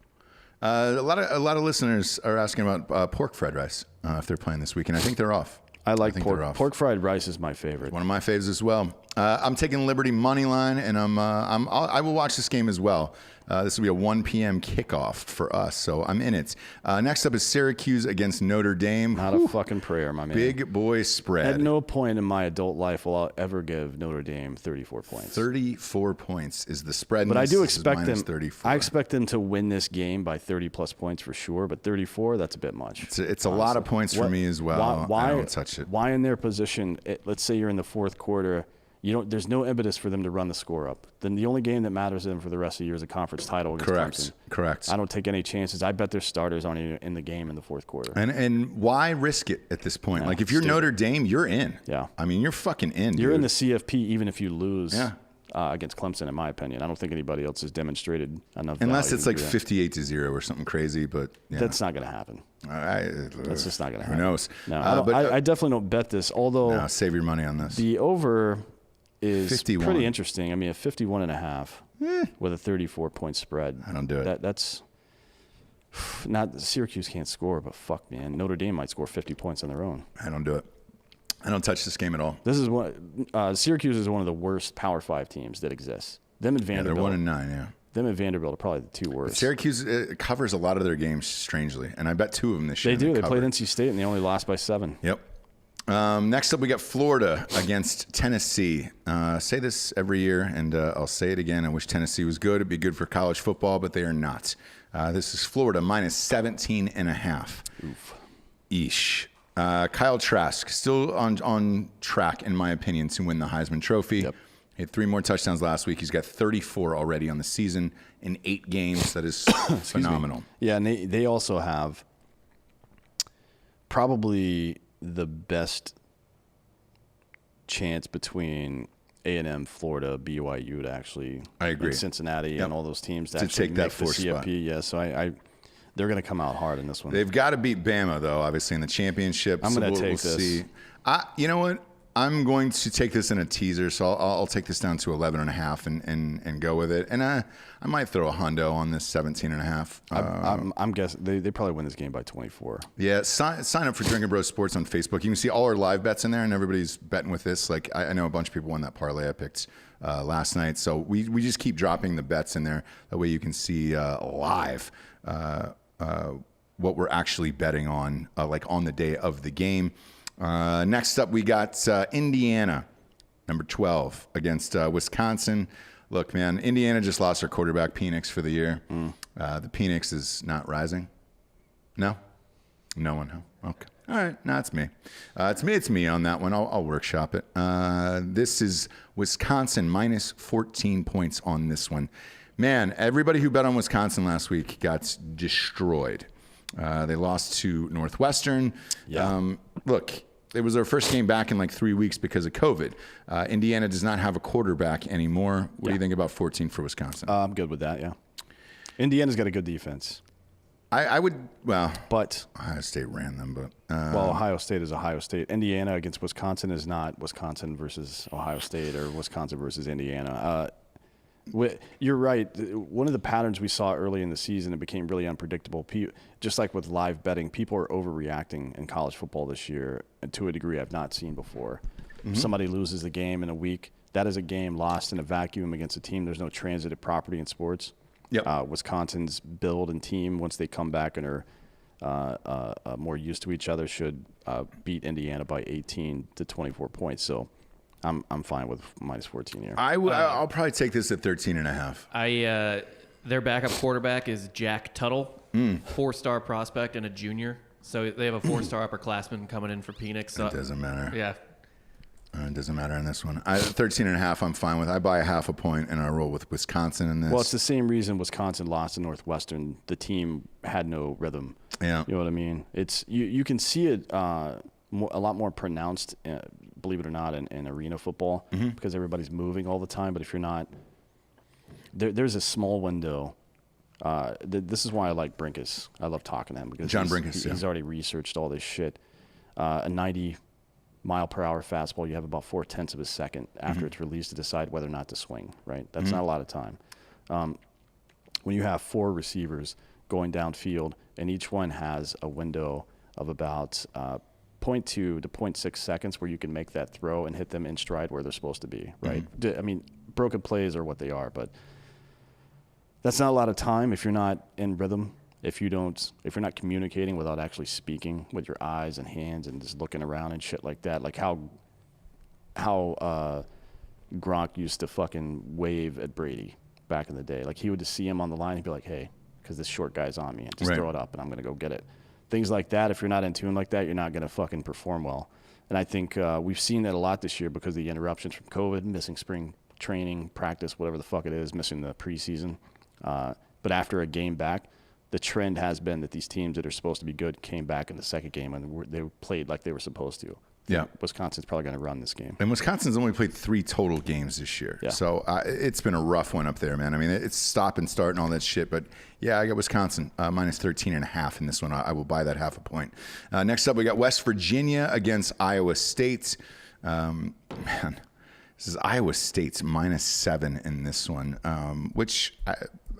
A lot of listeners are asking about pork fried rice if they're playing this weekend. I think they're off. I like think they're off. pork fried rice is my favorite. One of my faves as well. I'm taking Liberty money line, and I will watch this game as well. This will be a 1 p.m. kickoff for us, so I'm in it. Next up is Syracuse against Notre Dame. Not a fucking prayer, my man. Big boy spread. At no point in my adult life will I ever give Notre Dame 34 points. 34 points is the spread. But I do expect them. 34. I expect them to win this game by 30+ points for sure. But 34, that's a bit much. It's a lot of points for me as well. Why, I don't touch it. Why in their position? Let's say you're in the fourth quarter. There's no impetus for them to run the score up. Then the only game that matters to them for the rest of the year is a conference title against Clemson. Correct. I don't take any chances. I bet their starters aren't even in the game in the fourth quarter. And why risk it at this point? Yeah, like if you're Notre Dame, you're in. Yeah. I mean, you're fucking in. You're dude. in the CFP even if you lose. Yeah. Against Clemson, in my opinion, I don't think anybody else has demonstrated enough. Unless value it's to like do that. 58-0 or something crazy, but yeah. That's not going to happen. That's just not going to happen. Who knows? No, but I definitely don't bet this. Although no, save your money on this. the over is 51. pretty interesting. I mean, a 51.5 with a 34-point spread. I don't do it. That's not Syracuse can't score, but fuck, man, Notre Dame might score 50 points on their own. I don't do it. I don't touch this game at all. This is what Syracuse is one of the worst Power 5 teams that exists. Them and Yeah, Vanderbilt. they're 1-9. Yeah. Them and Vanderbilt are probably the two worst. Syracuse covers a lot of their games strangely, and I bet 2 of them this year. They do. They played covered. NC State and they only lost by 7. Yep. Next up, we got Florida against Tennessee. Say this every year, and I'll say it again. I wish Tennessee was good. It'd be good for college football, but they are not. This is Florida minus 17.5. Oof. Eesh. Kyle Trask still on track, in my opinion, to win the Heisman Trophy. Yep. He had 3 more touchdowns last week. He's got 34 already on the season in 8 games. That is phenomenal. Yeah, and they also have probably the best chance between A&M, Florida, BYU to actually, I agree. and Cincinnati Yep. and all those teams to To actually take that make the 4th spot. CFP. Yeah, so they're going to come out hard in this one. They've got to beat Bama, though, obviously, in the championship. I'm gonna we'll take this. See. You know what? I'm going to take this in a teaser, so I'll take this down to 11.5 and go with it. And I might throw a hundo on this 17.5. I'm guessing they probably win this game by 24. Yeah, sign up for Drinkin Bros Sports on Facebook. You can see all our live bets in there, and everybody's betting with this. Like I know a bunch of people won that parlay I picked last night. So we just keep dropping the bets in there. That way you can see live what we're actually betting on, like on the day of the game. Next up, we got Indiana, number 12, against Wisconsin. Look, man, Indiana just lost their quarterback, Penix, for the year. The Penix is not rising. No? No one? Huh? Okay. All right. No, it's me. It's me on that one. I'll workshop it. This is Wisconsin minus 14 points on this one. Man, everybody who bet on Wisconsin last week got destroyed. They lost to Northwestern. Yeah. Look, it was their first game back in like 3 weeks because of COVID. Indiana does not have a quarterback anymore. What do you think about 14 for Wisconsin? I'm good with that, yeah. Indiana's got a good defense. I would, But Ohio State ran them, but Ohio State is Ohio State. Indiana against Wisconsin is not Wisconsin versus Ohio State or Wisconsin versus Indiana. You're right. One of the patterns we saw early in the season, it became really unpredictable. Just like with live betting, people are overreacting in college football this year to a degree I've not seen before. If somebody loses the game in a week, that is a game lost in a vacuum against a team. There's no transitive property in sports. Yep. Wisconsin's build and team, once they come back and are more used to each other, should beat Indiana by 18 to 24 points. So I'm fine with minus 14 here. I'll probably take this at 13.5. Their backup quarterback is Jack Tuttle, 4-star prospect and a junior. So they have a 4-star upperclassman coming in for Penix. So, It doesn't matter. yeah. It doesn't matter in this one. 13.5, I'm fine with. I buy a half a point and I roll with Wisconsin in this. Well, it's the same reason Wisconsin lost to Northwestern. The team had no rhythm. Yeah. You know what I mean? It's you can see it a lot more pronounced, believe it or not, in arena football because everybody's moving all the time. But if you're not, there's a small window. This is why I like Brinkus. I love talking to him because John Brinkus, he's already researched all this shit. A 90-mile-per-hour fastball, you have about 0.4 of a second after it's released to decide whether or not to swing, right? That's not a lot of time. When you have 4 receivers going downfield and each one has a window of about 0.2 to 0.6 seconds where you can make that throw and hit them in stride where they're supposed to be, right? I mean, broken plays are what they are, but that's not a lot of time if you're not in rhythm. If you're not communicating without actually speaking with your eyes and hands and just looking around and shit like that, like how Gronk used to fucking wave at Brady back in the day. Like he would just see him on the line, he'd be like, "Hey, because this short guy's on me, and just throw it up, and I'm gonna go get it." Things like that. If you're not in tune like that, you're not gonna fucking perform well. And I think we've seen that a lot this year because of the interruptions from COVID, missing spring training, practice, whatever the fuck it is, missing the preseason. But after a game back, the trend has been that these teams that are supposed to be good came back in the second game and they played like they were supposed to. Yeah. Wisconsin's probably going to run this game. And Wisconsin's only played 3 total games this year. Yeah. So it's been a rough one up there, man. I mean, it's stop and start and all that shit. But, yeah, I got Wisconsin minus 13.5 in this one. I will buy that half a point. Next up, we got West Virginia against Iowa State. Man, this is Iowa State's minus 7 in this one, which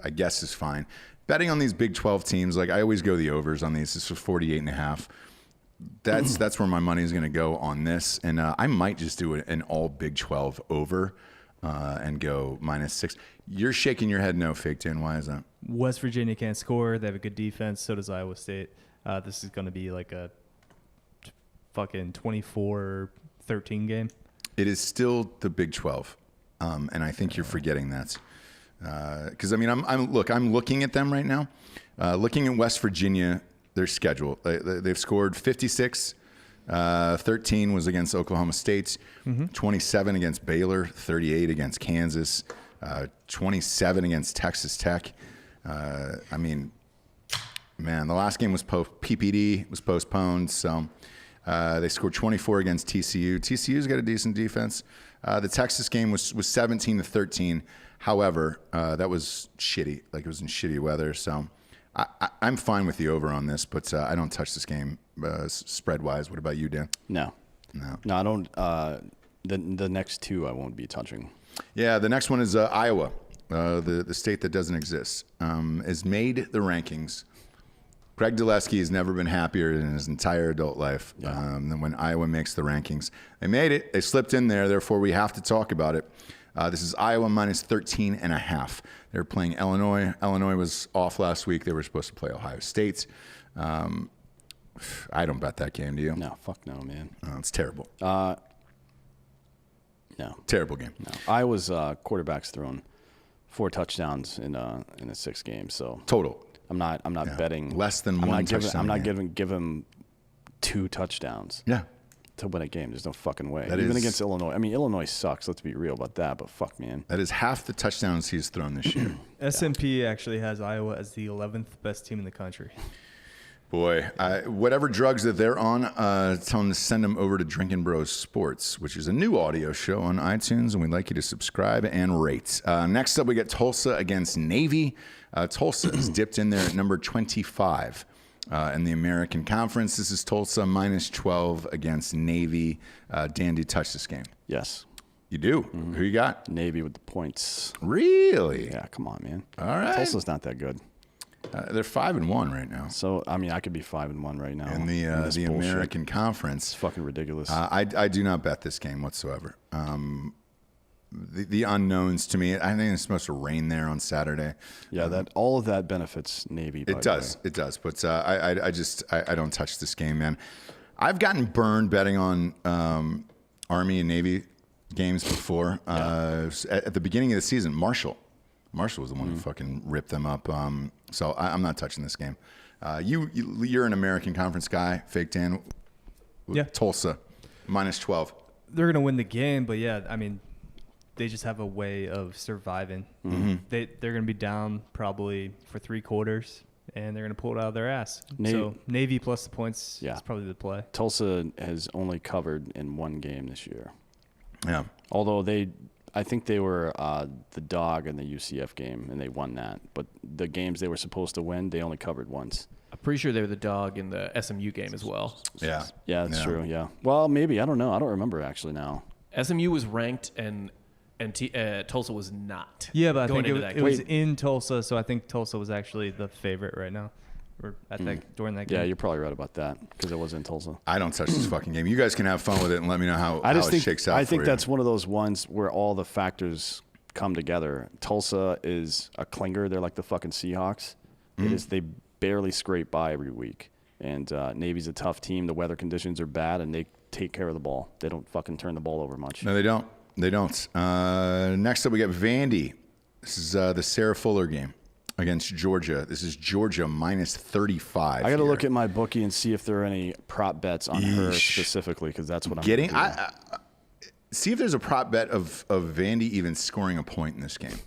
I guess is fine. Betting on these Big 12 teams, like I always go the overs on these. This was 48.5. That's where my money is going to go on this, and I might just do an all Big 12 over and go minus 6. You're shaking your head no, Fake Dan. Why is that? West Virginia can't score. They have a good defense. So does Iowa State. This is going to be like a fucking 24-13 game. It is still the Big 12, and I think you're forgetting that. Because I mean, I'm looking at them right now. Looking at West Virginia, their schedule. They've scored 56. 13 was against Oklahoma State. 27 against Baylor. 38 against Kansas. 27 against Texas Tech. I mean, man, the last game was PPD was postponed, so they scored 24 against TCU. TCU's got a decent defense. The Texas game was 17-13. However, that was shitty. Like it was in shitty weather. So I'm fine with the over on this, but I don't touch this game spread wise. What about you, Dan? No, I don't. The next two I won't be touching. Yeah, the next one is Iowa, the state that doesn't exist, has made the rankings. Craig Dulesky has never been happier in his entire adult life than when Iowa makes the rankings. They made it. They slipped in there. Therefore, we have to talk about it. This is Iowa minus 13.5. They're playing Illinois. Illinois was off last week. They were supposed to play Ohio State. I don't bet that game, do you? No, fuck no, man. It's terrible. No. Terrible game. No. Iowa's quarterback's thrown 4 touchdowns in a 6 games. So total. I'm not betting less than one touchdown. I'm not give him 2 touchdowns. Yeah. To win a game. There's no fucking way. That Even is, against Illinois. I mean, Illinois sucks. Let's be real about that. But fuck, man. That is half the touchdowns he's thrown this year. S&P actually has Iowa as the 11th best team in the country. Boy, whatever drugs that they're on, tell them to send them over to Drinkin Bros Sports, which is a new audio show on iTunes, and we'd like you to subscribe and rate. Next up, we get Tulsa against Navy. Tulsa is dipped in there at number 25 in the American Conference. This is Tulsa minus 12 against Navy. Dan, do you touch this game? Yes. You do? Mm-hmm. Who you got? Navy with the points. Really? Yeah, come on, man. All right. Tulsa's not that good. They're 5-1 right now. So I mean, I could be 5-1 right now. In the American Conference, it's fucking ridiculous. I do not bet this game whatsoever. The unknowns to me. I think it's supposed to rain there on Saturday. Yeah, that all of that benefits Navy. It does. But I don't touch this game, man. I've gotten burned betting on Army and Navy games before. At the beginning of the season, Marshall was the one who fucking ripped them up. So I'm not touching this game. You're an American Conference guy, Fake Dan. Yeah. Tulsa, minus 12. They're going to win the game, but yeah, I mean, they just have a way of surviving. Mm-hmm. They're going to be down probably for 3 quarters, and they're going to pull it out of their ass. So Navy plus the points is probably the play. Tulsa has only covered in 1 game this year. Yeah. Although I think they were the dog in the UCF game, and they won that. But the games they were supposed to win, they only covered once. I'm pretty sure they were the dog in the SMU game as well. Yeah. Yeah, that's true, yeah. Well, maybe. I don't know. I don't remember actually now. SMU was ranked, and Tulsa was not. Yeah, but I going think into it was in Tulsa, so I think Tulsa was actually the favorite right now. or at that during that game. Yeah, you're probably right about that because it was in Tulsa. I don't touch this fucking game. You guys can have fun with it and let me know how it shakes out. I think for that's you. one of those ones where all the factors come together. Tulsa is a clinger. They're like the fucking Seahawks. They barely scrape by every week. And Navy's a tough team. The weather conditions are bad, and they take care of the ball. They don't fucking turn the ball over much. No, they don't. They don't. Next up, we got Vandy. This is the Sarah Fuller game against Georgia. This is Georgia minus 35. I got to look at my bookie and see if there are any prop bets on her specifically, because that's what I'm getting. doing. See if there's a prop bet of Vandy even scoring a point in this game,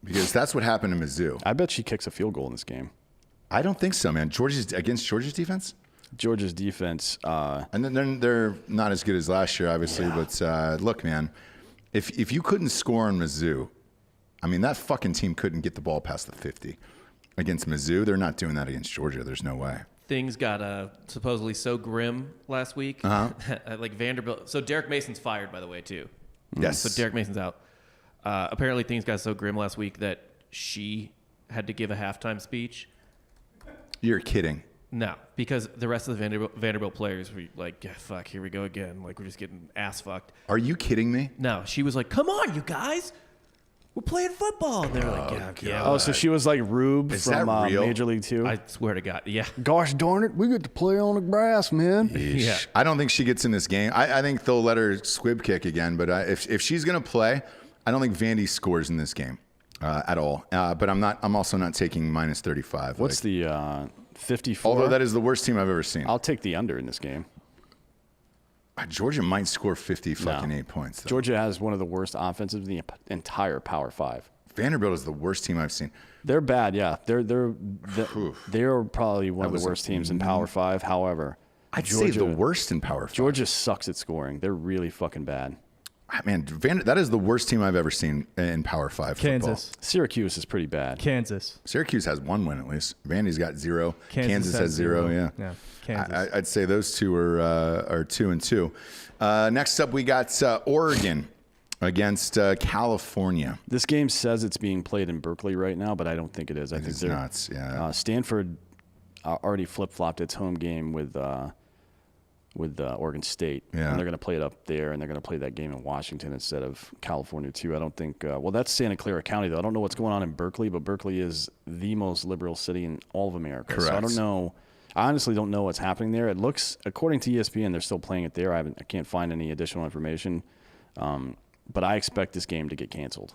because that's what happened to Mizzou. I bet she kicks a field goal in this game. I don't think so, man. Against Georgia's defense? Georgia's defense. And then they're not as good as last year, obviously. Yeah. But look, man, if you couldn't score on Mizzou, I mean, that fucking team couldn't get the ball past the 50 against Mizzou. They're not doing that against Georgia. There's no way. Things got supposedly so grim last week. Like Vanderbilt. So Derek Mason's fired, by the way, too. Yes. So Derek Mason's out. Apparently things got so grim last week that she had to give a halftime speech. You're kidding. No, because the rest of the Vanderbilt players were like, yeah, fuck, here we go again. Like, we're just getting ass fucked. Are you kidding me? No, she was like, come on, you guys. We're playing football. And they were like, yeah. Oh, so she was like Rube from Major League 2? I swear to God, yeah. Gosh darn it, we get to play on the grass, man. Yeah. I don't think she gets in this game. I think they'll let her squib kick again. But if she's going to play, I don't think Vandy scores in this game at all. But I'm also not taking minus 35. What's the 54? Although that is the worst team I've ever seen. I'll take the under in this game. Georgia might score 8 points, though. Georgia has one of the worst offenses in the entire Power 5. Vanderbilt is the worst team I've seen. They're bad, yeah. They're probably one of the worst teams in Power 5. However, I'd say the worst in Power 5. Georgia sucks at scoring. They're really fucking bad. Man, that is the worst team I've ever seen in Power 5 Kansas. football. Syracuse is pretty bad. Kansas. Syracuse has 1 win at least. Vandy's got 0. Kansas has 0. Yeah. Kansas. I'd say those two are 2-2. Next up, we got Oregon against California. This game says it's being played in Berkeley right now, but I don't think it is. I think it's nuts. Yeah. Stanford already flip-flopped its home game with Oregon State. Yeah. And they're going to play it up there, and they're going to play that game in Washington instead of California, too. I don't think that's Santa Clara County, though. I don't know what's going on in Berkeley, but Berkeley is the most liberal city in all of America. Correct. So I don't know. I honestly don't know what's happening there. It looks, according to ESPN, they're still playing it there. I can't find any additional information. But I expect this game to get canceled.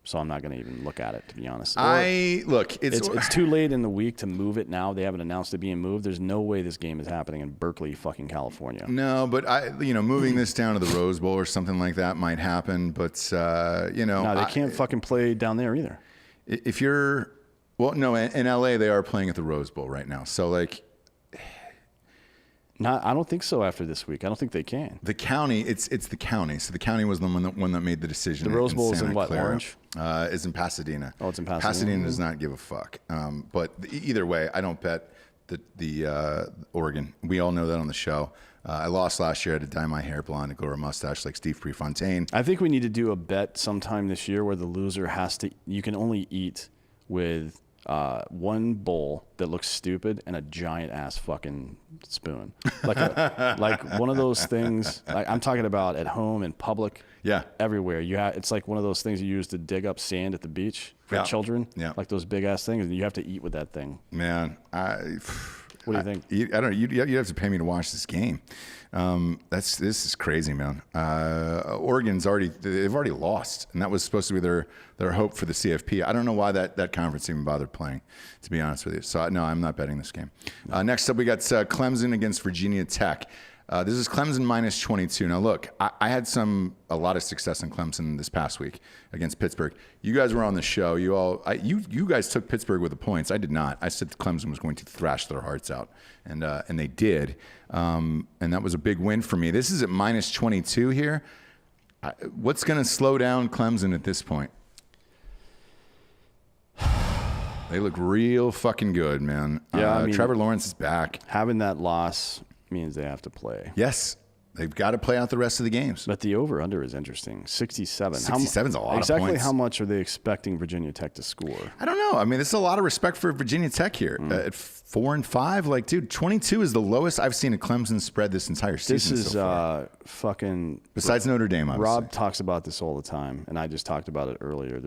So I'm not going to even look at it, to be honest. It's too late in the week to move it now. They haven't announced it being moved. There's no way this game is happening in Berkeley, fucking California. No, but moving this down to the Rose Bowl or something like that might happen. But no, they can't fucking play down there either. If you're, in LA they are playing at the Rose Bowl right now. So I don't think so after this week. I don't think they can. The county, it's the county. So the county was the one that made the decision. The Rose Bowl is in Santa what, Clara. Orange? Is in Pasadena. Oh, it's in Pasadena. Pasadena does not give a fuck. But either way, I don't bet the Oregon. We all know that on the show. I lost last year. I had to dye my hair blonde and grow a mustache like Steve Prefontaine. I think we need to do a bet sometime this year where the loser has to. You can only eat with one bowl that looks stupid and a giant ass fucking spoon, like one of those things. Like I'm talking about at home in public, everywhere. It's like one of those things you use to dig up sand at the beach for children, like those big ass things, and you have to eat with that thing. Man, what do you think? I don't know. You'd have to pay me to watch this game. This is crazy, man. Oregon's they've already lost, and that was supposed to be their hope for the CFP. I don't know why that conference even bothered playing, to be honest with you. So no, I'm not betting this game. Next up, we got Clemson against Virginia Tech. This is Clemson minus 22. Now look, I had a lot of success in Clemson this past week against Pittsburgh. You guys were on the show. You guys took Pittsburgh with the points. I did not. I said Clemson was going to thrash their hearts out, and they did. And that was a big win for me. This is at minus 22 here. What's going to slow down Clemson at this point? They look real fucking good, man. Yeah, Trevor Lawrence is back. Having that loss means they have to play. Yes, They've got to play out the rest of the games. But the over-under is interesting. 67. 67 is a lot of exactly points. how much are they expecting Virginia Tech to score? I don't know. I mean, this is a lot of respect for Virginia Tech here. At 4-5, like, dude, 22 is the lowest I've seen a Clemson spread this entire season. This is so far. fucking. Besides Notre Dame, obviously. Rob talks about this all the time, and I just talked about it earlier.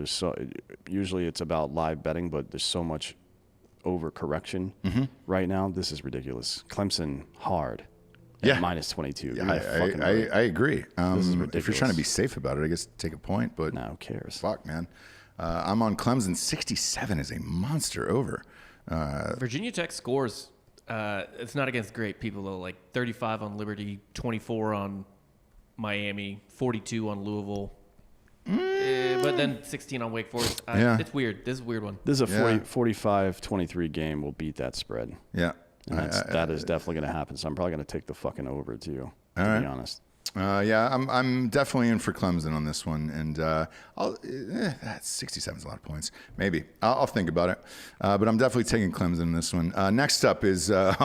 Usually it's about live betting, but there's so much overcorrection right now. This is ridiculous. Clemson hard. Yeah. Minus 22. Yeah, I agree. This is If you're ridiculous. trying to be safe about it, I guess take a point. But No, who cares? fuck, man. I'm on Clemson. 67 is a monster over. Virginia Tech scores. It's not against great people though. Like 35 on Liberty, 24 on Miami, 42 on Louisville. But then 16 on Wake Forest. Yeah. It's weird. This is a weird one. This is a Yeah. 45-23 game. Will beat that spread. Yeah. And that is definitely going to happen. So I'm probably going to take the fucking over too, to All right. be honest. Yeah, I'm definitely in for Clemson on this one, and that's 67 is a lot of points. Maybe I'll think about it, but I'm definitely taking Clemson in this one. Next up is sorry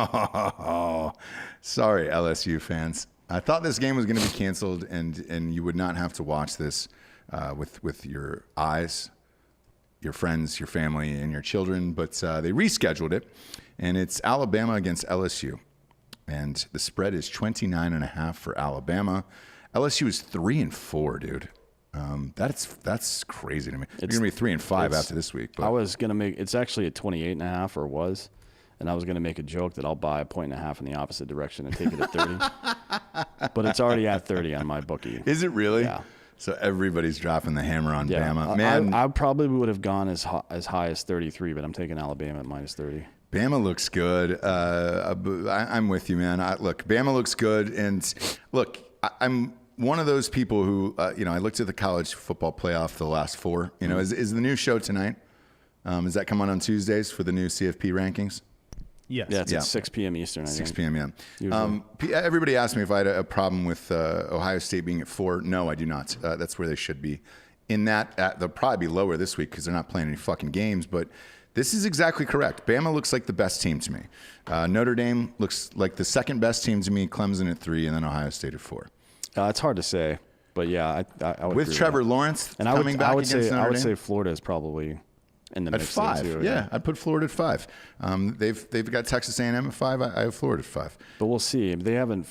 LSU fans. I thought this game was going to be canceled, and you would not have to watch this with your eyes, your friends, your family, and your children, but they rescheduled it, and it's Alabama against LSU. And the spread is 29.5 for Alabama. LSU is 3-4, dude. That's crazy to me. It's going to be 3-5 after this week. But I was going to make it's actually at 28.5 or was, and I was going to make a joke that I'll buy 1.5 in the opposite direction and take it at 30. But it's already at 30 on my bookie. Is it really? Yeah. So everybody's dropping the hammer on Yeah, Bama. Man, I probably would have gone as high as 33, but I'm taking Alabama at minus 30. Bama looks good. I'm with you, man. Look, Bama looks good, and look, I'm one of those people who, I looked at the college football playoff, the last four. Is the new show tonight? Does that come on Tuesdays for the new CFP rankings? Yes. Yeah, it's at 6 p.m. Eastern, I 6 think. p.m. Yeah. Everybody asked me if I had a problem with Ohio State being at 4. No, I do not. That's where they should be. In that, they'll probably be lower this week because they're not playing any fucking games, but this is exactly correct. Bama looks like the best team to me. Notre Dame looks like the second best team to me. Clemson at 3, and then Ohio State at 4. It's hard to say, but yeah, I would With agree Trevor with that. Lawrence And coming back against Notre Dame. I would say Florida is probably in the at mix there, 5. too. Yeah, I'd put Florida at 5. They've got Texas A&M at 5. I have Florida at 5. But we'll see. They haven't,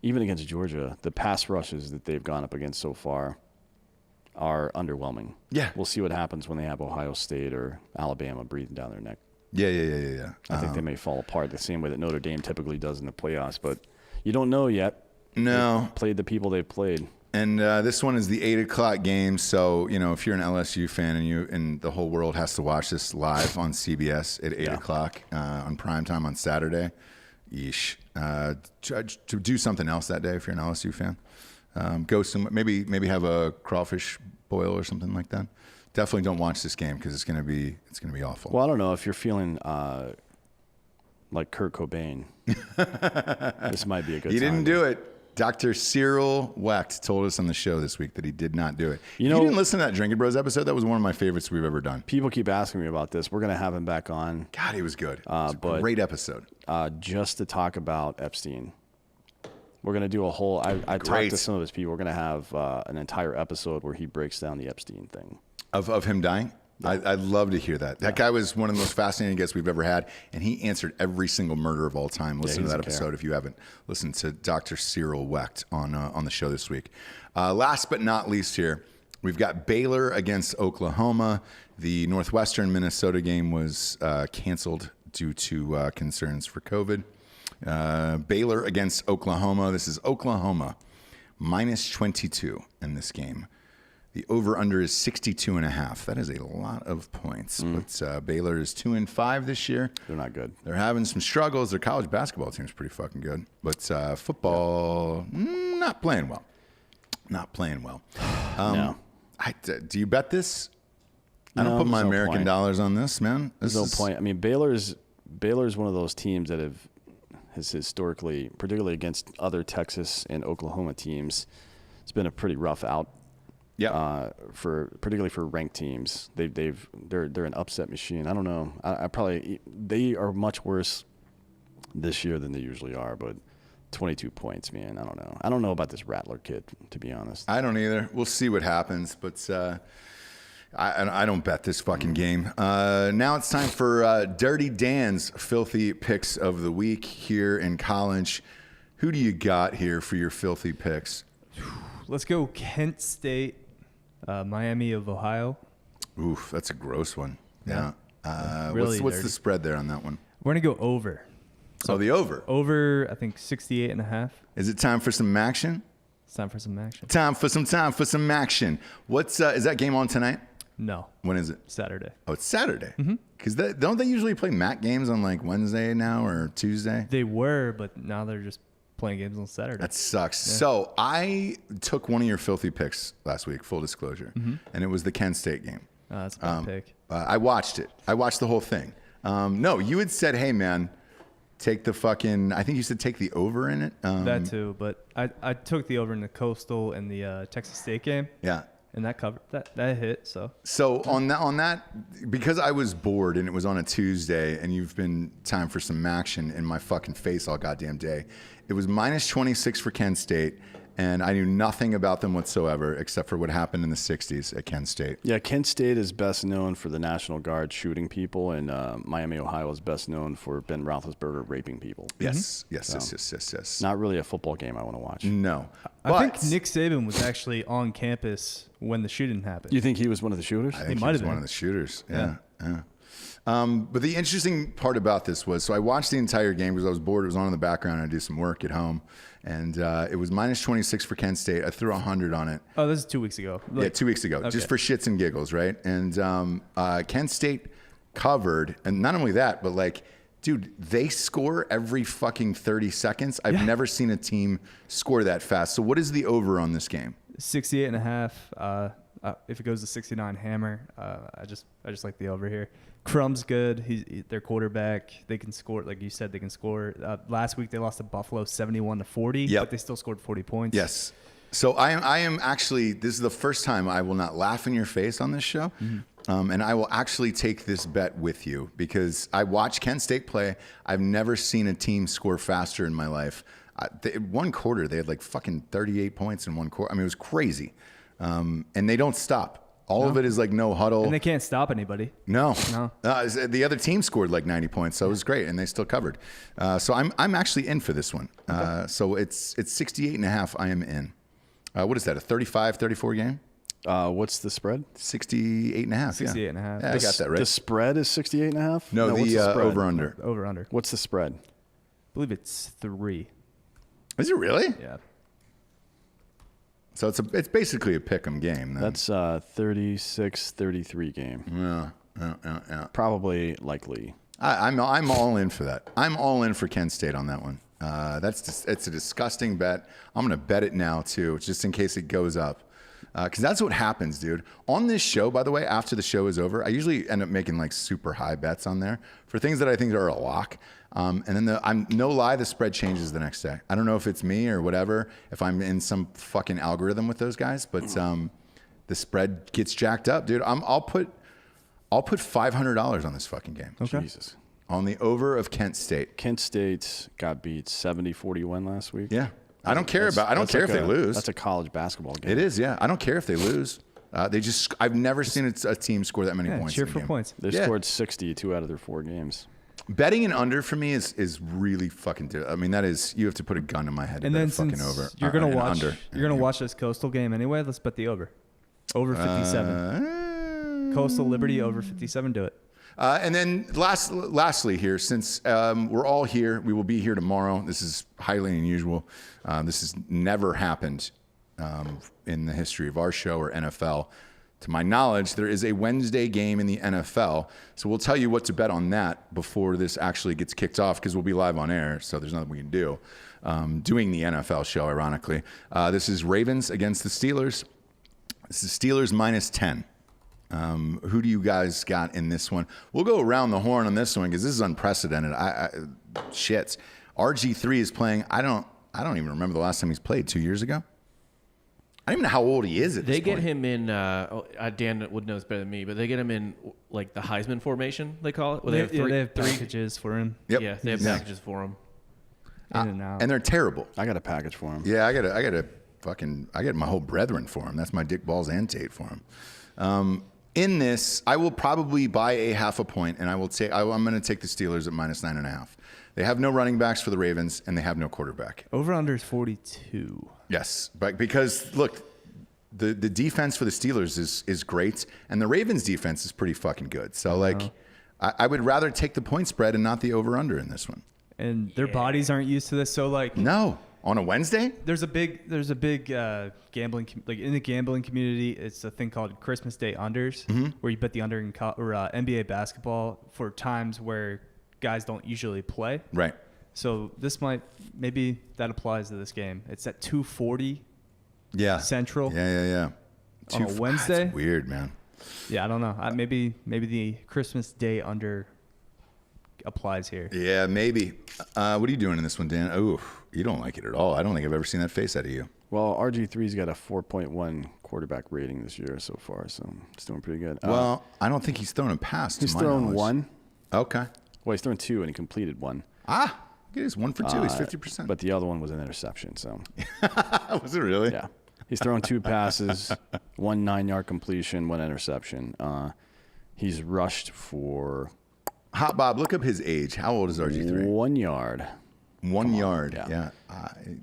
even against Georgia, the pass rushes that they've gone up against so far are underwhelming. Yeah. We'll see what happens when they have Ohio State or Alabama breathing down their neck. Yeah. I think they may fall apart the same way that Notre Dame typically does in the playoffs, but you don't know yet. No. They've played the people they've played. And this one is the 8 o'clock game. So, if you're an LSU fan and the whole world has to watch this live on CBS at 8 o'clock on primetime on Saturday, yeesh. To do something else that day if you're an LSU fan. Go somewhere, maybe have a crawfish boil or something like that. Definitely don't watch this game because it's gonna be awful. Well, I don't know if you're feeling like Kurt Cobain. This might be a good time. He didn't do it. Dr. Cyril Wecht told us on the show this week that he did not do it. You didn't listen to that Drinkin Bros episode? That was one of my favorites we've ever done. People keep asking me about this. We're going to have him back on. God, he was good. It was a great episode. Just to talk about Epstein. We're going to do a whole... I talked to some of his people. We're going to have an entire episode where he breaks down the Epstein thing. Of him dying? Yeah. I'd love to hear that. That guy was one of the most fascinating guests we've ever had, and he answered every single murder of all time. Listen to that episode if you haven't listened to Dr. Cyril Wecht on the show this week. Last but not least here, we've got Baylor against Oklahoma. The Northwestern Minnesota game was canceled due to concerns for COVID. Baylor against Oklahoma. This is Oklahoma minus 22 in this game. The over-under is 62.5. That is a lot of points. But Baylor is 2-5 this year. They're not good. They're having some struggles. Their college basketball team is pretty fucking good. But football, not playing well. Not playing well. No. Do you bet this? I don't put my American dollars on this, man. There's no point. I mean, Baylor's one of those teams that has historically, particularly against other Texas and Oklahoma teams, it's been a pretty rough out. Yeah. Particularly for ranked teams, they're an upset machine. I don't know. They are much worse this year than they usually are, but 22 points, man. I don't know. I don't know about this Rattler kid, to be honest. I don't either. We'll see what happens, but I don't bet this fucking game. Now it's time for Dirty Dan's filthy picks of the week here in college. Who do you got here for your filthy picks? Let's go Kent State, Miami of Ohio. Oof, that's a gross one. Yeah. Really what's dirty. the spread there on that one? We're going to go over. So the over. Over, I think, 68.5. Is it time for some action? It's time for some action. Time for some action. What's is that game on tonight? No. When is it? Saturday. Oh, it's Saturday. Because don't they usually play MAC games on like Wednesday now or Tuesday? They were, but now they're just playing games on Saturday. That sucks. Yeah. So I took one of your filthy picks last week, full disclosure, and it was the Kent State game. That's a bad pick. I watched it. I watched the whole thing. No, you had said, hey, man, take the fucking, I think you said take the over in it. That too, but I took the over in the Coastal and the Texas State game. Yeah. And that covered that hit. So on that, because I was bored and it was on a Tuesday, and you've been time for some action in my fucking face all goddamn day. It was minus 26 for Kent State, and I knew nothing about them whatsoever except for what happened in the 60s at Kent State. Yeah, Kent State is best known for the National Guard shooting people, and Miami, Ohio is best known for Ben Roethlisberger raping people. Yes, yes. Not really a football game I want to watch. No. I think Nick Saban was actually on campus when the shooting happened. You think he was one of the shooters? I think he was one of the shooters. Yeah. But the interesting part about this was, so I watched the entire game because I was bored. It was on in the background. I do some work at home, and it was minus 26 for Kent State. I threw 100 on it. Oh, this is 2 weeks ago. Yeah, 2 weeks ago, okay. Just for shits and giggles, right? And Kent State covered, and not only that, but like, dude, they score every fucking 30 seconds. I've never seen a team score that fast. So what is the over on this game? 68.5. If it goes to 69, hammer. I just like the over here. Crum's good. He's their quarterback. They can score, like you said. They can score. Last week they lost to Buffalo 71-40. Yep. But they still scored 40 points. Yes. So I am actually. This is the first time I will not laugh in your face on this show, and I will actually take this bet with you because I watched Kent State play. I've never seen a team score faster in my life. One quarter they had like fucking 38 points in one quarter. I mean, it was crazy, and they don't stop. All of it is like no huddle. And they can't stop anybody. No. The other team scored like 90 points, so it was great, and they still covered. So I'm actually in for this one. Okay. So it's 68.5. I am in. What is that, a 35-34 game? What's the spread? 68.5. 68.5. Yeah, I got that right. The spread is 68.5? No, what's the spread? over-under. Over-under. What's the spread? I believe it's 3. Is it really? Yeah. So it's basically a pick'em game. Then. That's 36-33 game. Yeah. Probably likely. I'm all in for that. I'm all in for Kent State on that one. It's a disgusting bet. I'm gonna bet it now too, just in case it goes up. Because that's what happens, dude. On this show, by the way, after the show is over, I usually end up making like super high bets on there for things that I think are a lock. And then I'm no lie, the spread changes the next day. I don't know if it's me or whatever, if I'm in some fucking algorithm with those guys, but the spread gets jacked up, dude. I'll put $500 on this fucking game. Okay. Jesus. On the over of Kent State. Kent State got beat 70-41 last week. Yeah. I don't care if they lose. That's a college basketball game. It is, yeah. I don't care if they lose. I've never seen a team score that many points. Cheer in a for game. points. They scored 60 2 out of their 4 games. Betting an under for me is really fucking. I mean, that is, you have to put a gun in my head. And then fucking over. You're gonna watch. You're gonna watch this Coastal game anyway. Let's bet the over. Over 57. Coastal Liberty over 57. Do it. And then lastly here, since we're all here, we will be here tomorrow. This is highly unusual. This has never happened in the history of our show or NFL. To my knowledge, there is a Wednesday game in the NFL. So we'll tell you what to bet on that before this actually gets kicked off because we'll be live on air. So there's nothing we can do. Doing the NFL show, ironically. This is Ravens against the Steelers. This is Steelers minus 10. Who do you guys got in this one? We'll go around the horn on this one because this is unprecedented. Shit. RG3 is playing. I don't even remember the last time he's played. 2 years ago? I don't even know how old he is at this They point. get him in, Dan would know this better than me, but they get him in like the Heisman formation, they call it. Where They have packages for him. Yep. Yeah, they have packages for him. In and out. And they're terrible. I got a package for him. Yeah, I got my whole brethren for him. That's my Dick Balls and Tate for him. In this, I will probably buy a half a point, and I'm going to take the Steelers at -9.5. They have no running backs for the Ravens, and they have no quarterback. Over under is 42. Yes, but because look, the defense for the Steelers is great, and the Ravens defense is pretty fucking good. So I would rather take the point spread and not the over under in this one. And their bodies aren't used to this, so No. On a Wednesday? There's a big gambling in the gambling community. It's a thing called Christmas Day unders, where you bet the under in NBA basketball for times where guys don't usually play. Right. So maybe that applies to this game. It's at 2:40. Yeah. Central. Yeah. On a Wednesday. That's weird, man. Yeah, I don't know. Maybe the Christmas Day under applies here. Yeah, maybe. What are you doing in this one, Dan? Oh, you don't like it at all. I don't think I've ever seen that face out of you. Well, RG3's got a 4.1 quarterback rating this year so far, so it's doing pretty good. Well, I don't think he's thrown a pass. He's to my thrown knowledge. one. Okay. Well, he's thrown two, and he completed one. It is 1 for 2. He's 50%. But the other one was an interception, so. Was it really? Yeah. He's thrown 2 passes, 1 9-yard completion, 1 interception. He's rushed for Hot Bob, look up his age. How old is RG3? 1 yard. 1 yard. Yeah.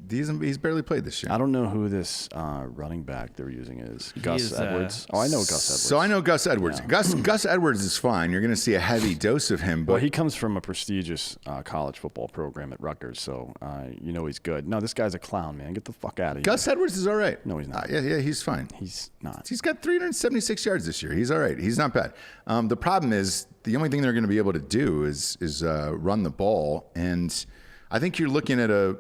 He's barely played this year. I don't know who this running back they're using is. Gus Edwards. I know Gus Edwards. So I know Gus Edwards. Yeah. Gus Edwards is fine. You're going to see a heavy dose of him. But Well, he comes from a prestigious college football program at Rutgers, so he's good. No, this guy's a clown, man. Get the fuck out of here. Gus Edwards is all right. No, he's not. Yeah, he's fine. He's not. He's got 376 yards this year. He's all right. He's not bad. The problem is the only thing they're going to be able to do is run the ball, and I think you're looking at a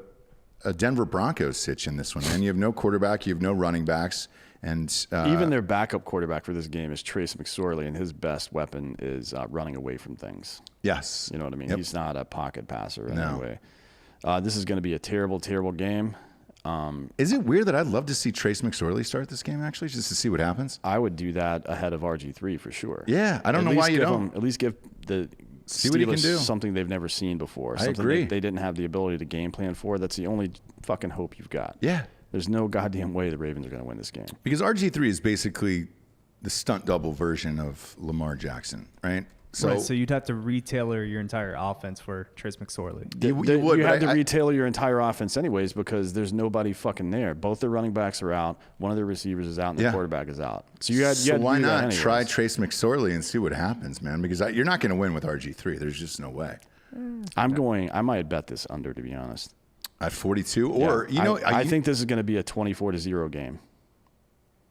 Denver Broncos sitch in this one, man. You have no quarterback, you have no running backs, and even their backup quarterback for this game is Trace McSorley, and his best weapon is running away from things. Yes, You know what I mean? Yep. He's not a pocket passer in No. any way. This is going to be a terrible, terrible game. Is it weird that I'd love to see Trace McSorley start this game, actually, just to see what happens? I would do that ahead of RG3 for sure. Yeah, I don't know why you don't. At least give the See what he can Steelers do. something they've never seen before. I Something agree. they didn't have the ability to game plan for. That's the only fucking hope you've got. Yeah, There's no goddamn way the Ravens are going to win this game. because RG3 is basically the stunt double version of Lamar Jackson, right? So you'd have to retailer your entire offense for Trace McSorley. You would, You but had to I- retailer your entire offense anyways because there's nobody fucking there. Both their running backs are out. One of their receivers is out, and the Yeah. quarterback is out. So you had So to why do that not anyways. try Trace McSorley and see what happens, man? Because you're not going to win with RG3. There's just no way. I might bet this under, to be honest. At 42, or Yeah. I you- think this is going to be a 24-0 game.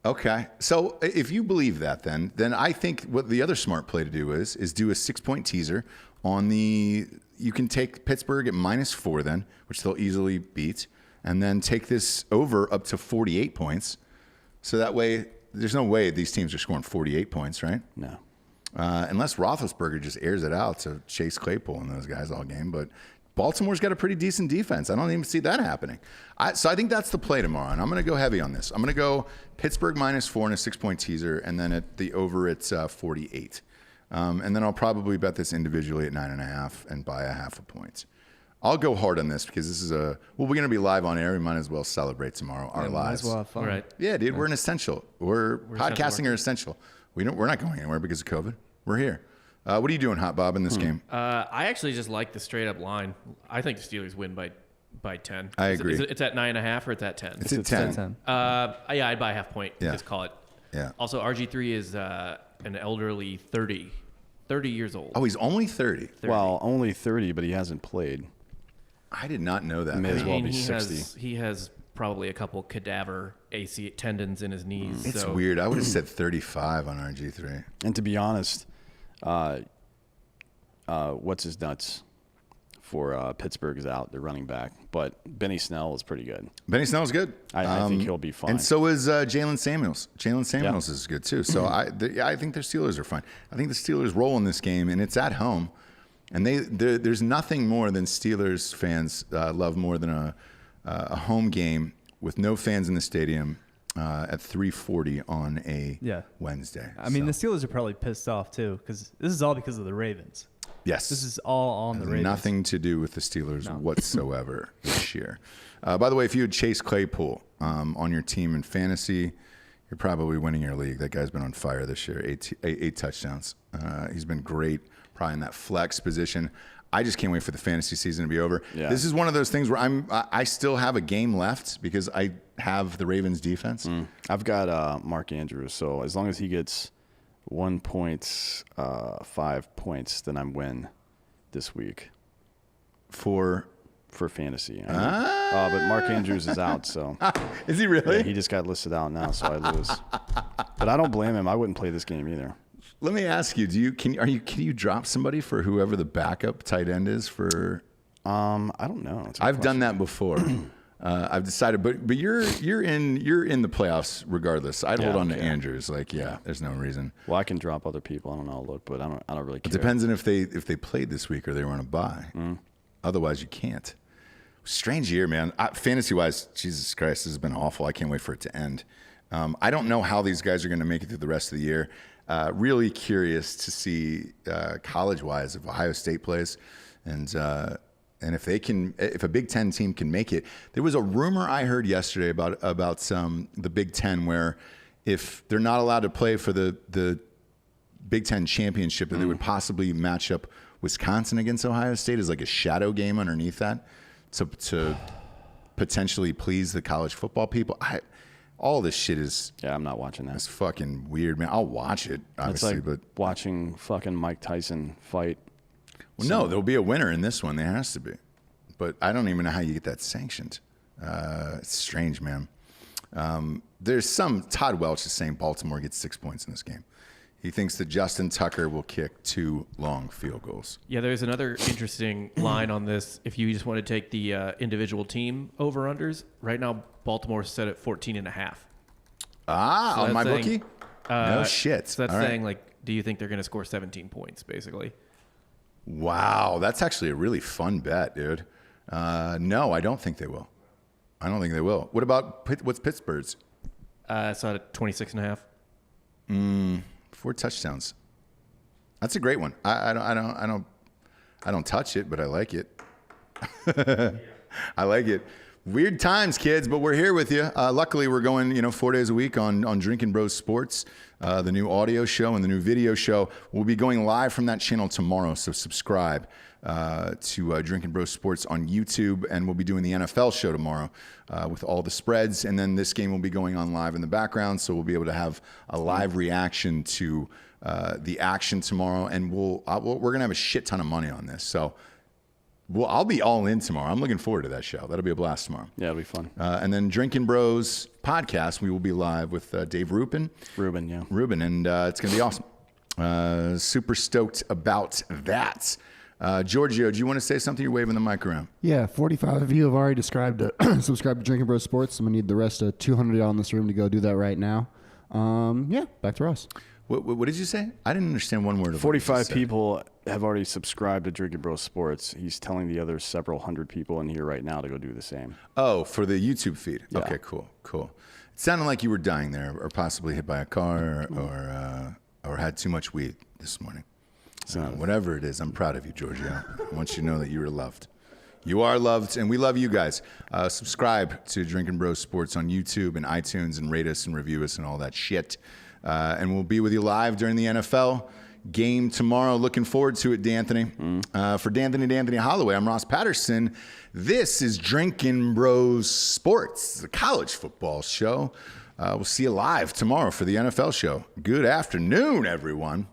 Okay, so if you believe that, then I think what the other smart play to do is do a 6-point teaser on the. You can take Pittsburgh at -4 then, which they'll easily beat, and then take this over up to 48 points. So that way, there's no way these teams are scoring 48 points, right? No. Unless Roethlisberger just airs it out to Chase Claypool and those guys all game. But Baltimore's got a pretty decent defense. I don't even see that happening. So I think that's the play tomorrow, and I'm going to go heavy on this. I'm going to go Pittsburgh -4 and a 6-point teaser, and then at the over it's 48. And then I'll probably bet this individually at 9.5 and buy a half a point. I'll go hard on this because this is we're going to be live on air. We might as well celebrate tomorrow our Might lives. as well have fun. Right. Yeah, dude, we're an essential. Podcasting are essential. We're not going anywhere because of COVID. We're here. What are you doing, Hot Bob, in this game? I actually just like the straight up line. I think the Steelers win by 10. I agree. It's at 9.5 or it's at 10. It's at 10. 10. Yeah, I'd buy a half point. Yeah. Just call it. Yeah. Also, RG3 is an elderly 30 years old. Oh, he's only 30. Well, only 30, but he hasn't played. I did not know that. May as well be he 60. he has probably a couple cadaver AC tendons in his knees. It's so. weird. I would have said 35 on RG3. And to be honest, what's his nuts for Pittsburgh is out. They're running back. But Benny Snell is pretty good. Benny Snell's good. I think he'll be fine. And so is Jalen Samuels. Jalen Samuels is good too. So I think their Steelers are fine. I think the Steelers roll in this game, and it's at home. And there's nothing more than Steelers fans love more than a home game with no fans in the stadium at 3:40 on a Wednesday. I mean, the Steelers are probably pissed off too because this is all because of the Ravens. Yes. This is all on the Ravens. Nothing to do with the Steelers whatsoever this year. By the way, if you had Chase Claypool on your team in fantasy, you're probably winning your league. That guy's been on fire this year. Eight touchdowns. He's been great, probably in that flex position. I just can't wait for the fantasy season to be over. Yeah. This is one of those things where I still have a game left because I have the Ravens defense. I've got Mark Andrews, so as long as he gets 1.5 points, then I'm win this week for fantasy. But Mark Andrews is out, so is he really? Yeah, he just got listed out now, so I lose. But I don't blame him. I wouldn't play this game either. Let me ask you: can you drop somebody for whoever the backup tight end is for? I don't know. I've done that before. I've decided, but you're in the playoffs regardless. I'd hold on to Andrews. There's no reason. Well, I can drop other people. I don't know. Look, but I don't really care. It depends on if they played this week or they were on a bye. Otherwise, you can't. Strange year, man. Fantasy wise, Jesus Christ, this has been awful. I can't wait for it to end. I don't know how these guys are going to make it through the rest of the year. Really curious to see college-wise if Ohio State plays, and if a Big Ten team can make it. There was a rumor I heard yesterday about the Big Ten where if they're not allowed to play for the Big Ten championship, that they would possibly match up Wisconsin against Ohio State as like a shadow game underneath that to potentially please the college football people. All this shit is... Yeah, I'm not watching that. It's fucking weird, man. I'll watch it, obviously. It's like watching fucking Mike Tyson fight. Well, no, there'll be a winner in this one. There has to be. But I don't even know how you get that sanctioned. It's strange, man. There's some... Todd Welch is saying Baltimore gets 6 points in this game. He thinks that Justin Tucker will kick 2 long field goals. Yeah, there's another interesting line on this. If you just want to take the individual team over-unders, right now Baltimore's set at 14.5. On my bookie? No shit. So that's saying, do you think they're going to score 17 points, basically? Wow, that's actually a really fun bet, dude. No, I don't think they will. What about what's Pittsburgh's? It's at 26.5. 4 touchdowns. That's a great one. I don't touch it, but I like it. I like it. Weird times, kids, but we're here with you. Luckily, we're going 4 days a week on Drinkin Bros Sports, the new audio show and the new video show. We'll be going live from that channel tomorrow, so subscribe to Drinkin Bros Sports on YouTube, and we'll be doing the NFL show tomorrow with all the spreads, and then this game will be going on live in the background, so we'll be able to have a live reaction to the action tomorrow, and we're going to have a shit ton of money on this, so I'll be all in tomorrow. I'm looking forward to that show. That'll be a blast tomorrow. Yeah, it'll be fun. And then Drinkin Bros podcast, we will be live with Dave Rubin, and it's going to be awesome. Super stoked about that. Giorgio, do you want to say something? You're waving the mic around. Yeah, 45 of you have already subscribed to Drinkin Bros Sports. I'm going to need the rest of 200 y'all in this room to go do that right now. Back to Ross. What did you say? I didn't understand one word of 45 people have already subscribed to Drinkin Bros Sports. He's telling the other several hundred people in here right now to go do the same. Oh, for the YouTube feed. Yeah. Okay, cool. It sounded like you were dying there, or possibly hit by a car, or had too much weed this morning. Whatever it is, I'm proud of you, Giorgio. I want you to know that you are loved. You are loved, and we love you guys. Subscribe to Drinkin Bros Sports on YouTube and iTunes, and rate us and review us and all that shit. And we'll be with you live during the NFL game tomorrow. Looking forward to it, D'Anthony. For D'Anthony Holloway, I'm Ross Patterson. This is Drinkin Bros Sports, the college football show. We'll see you live tomorrow for the NFL show. Good afternoon, everyone.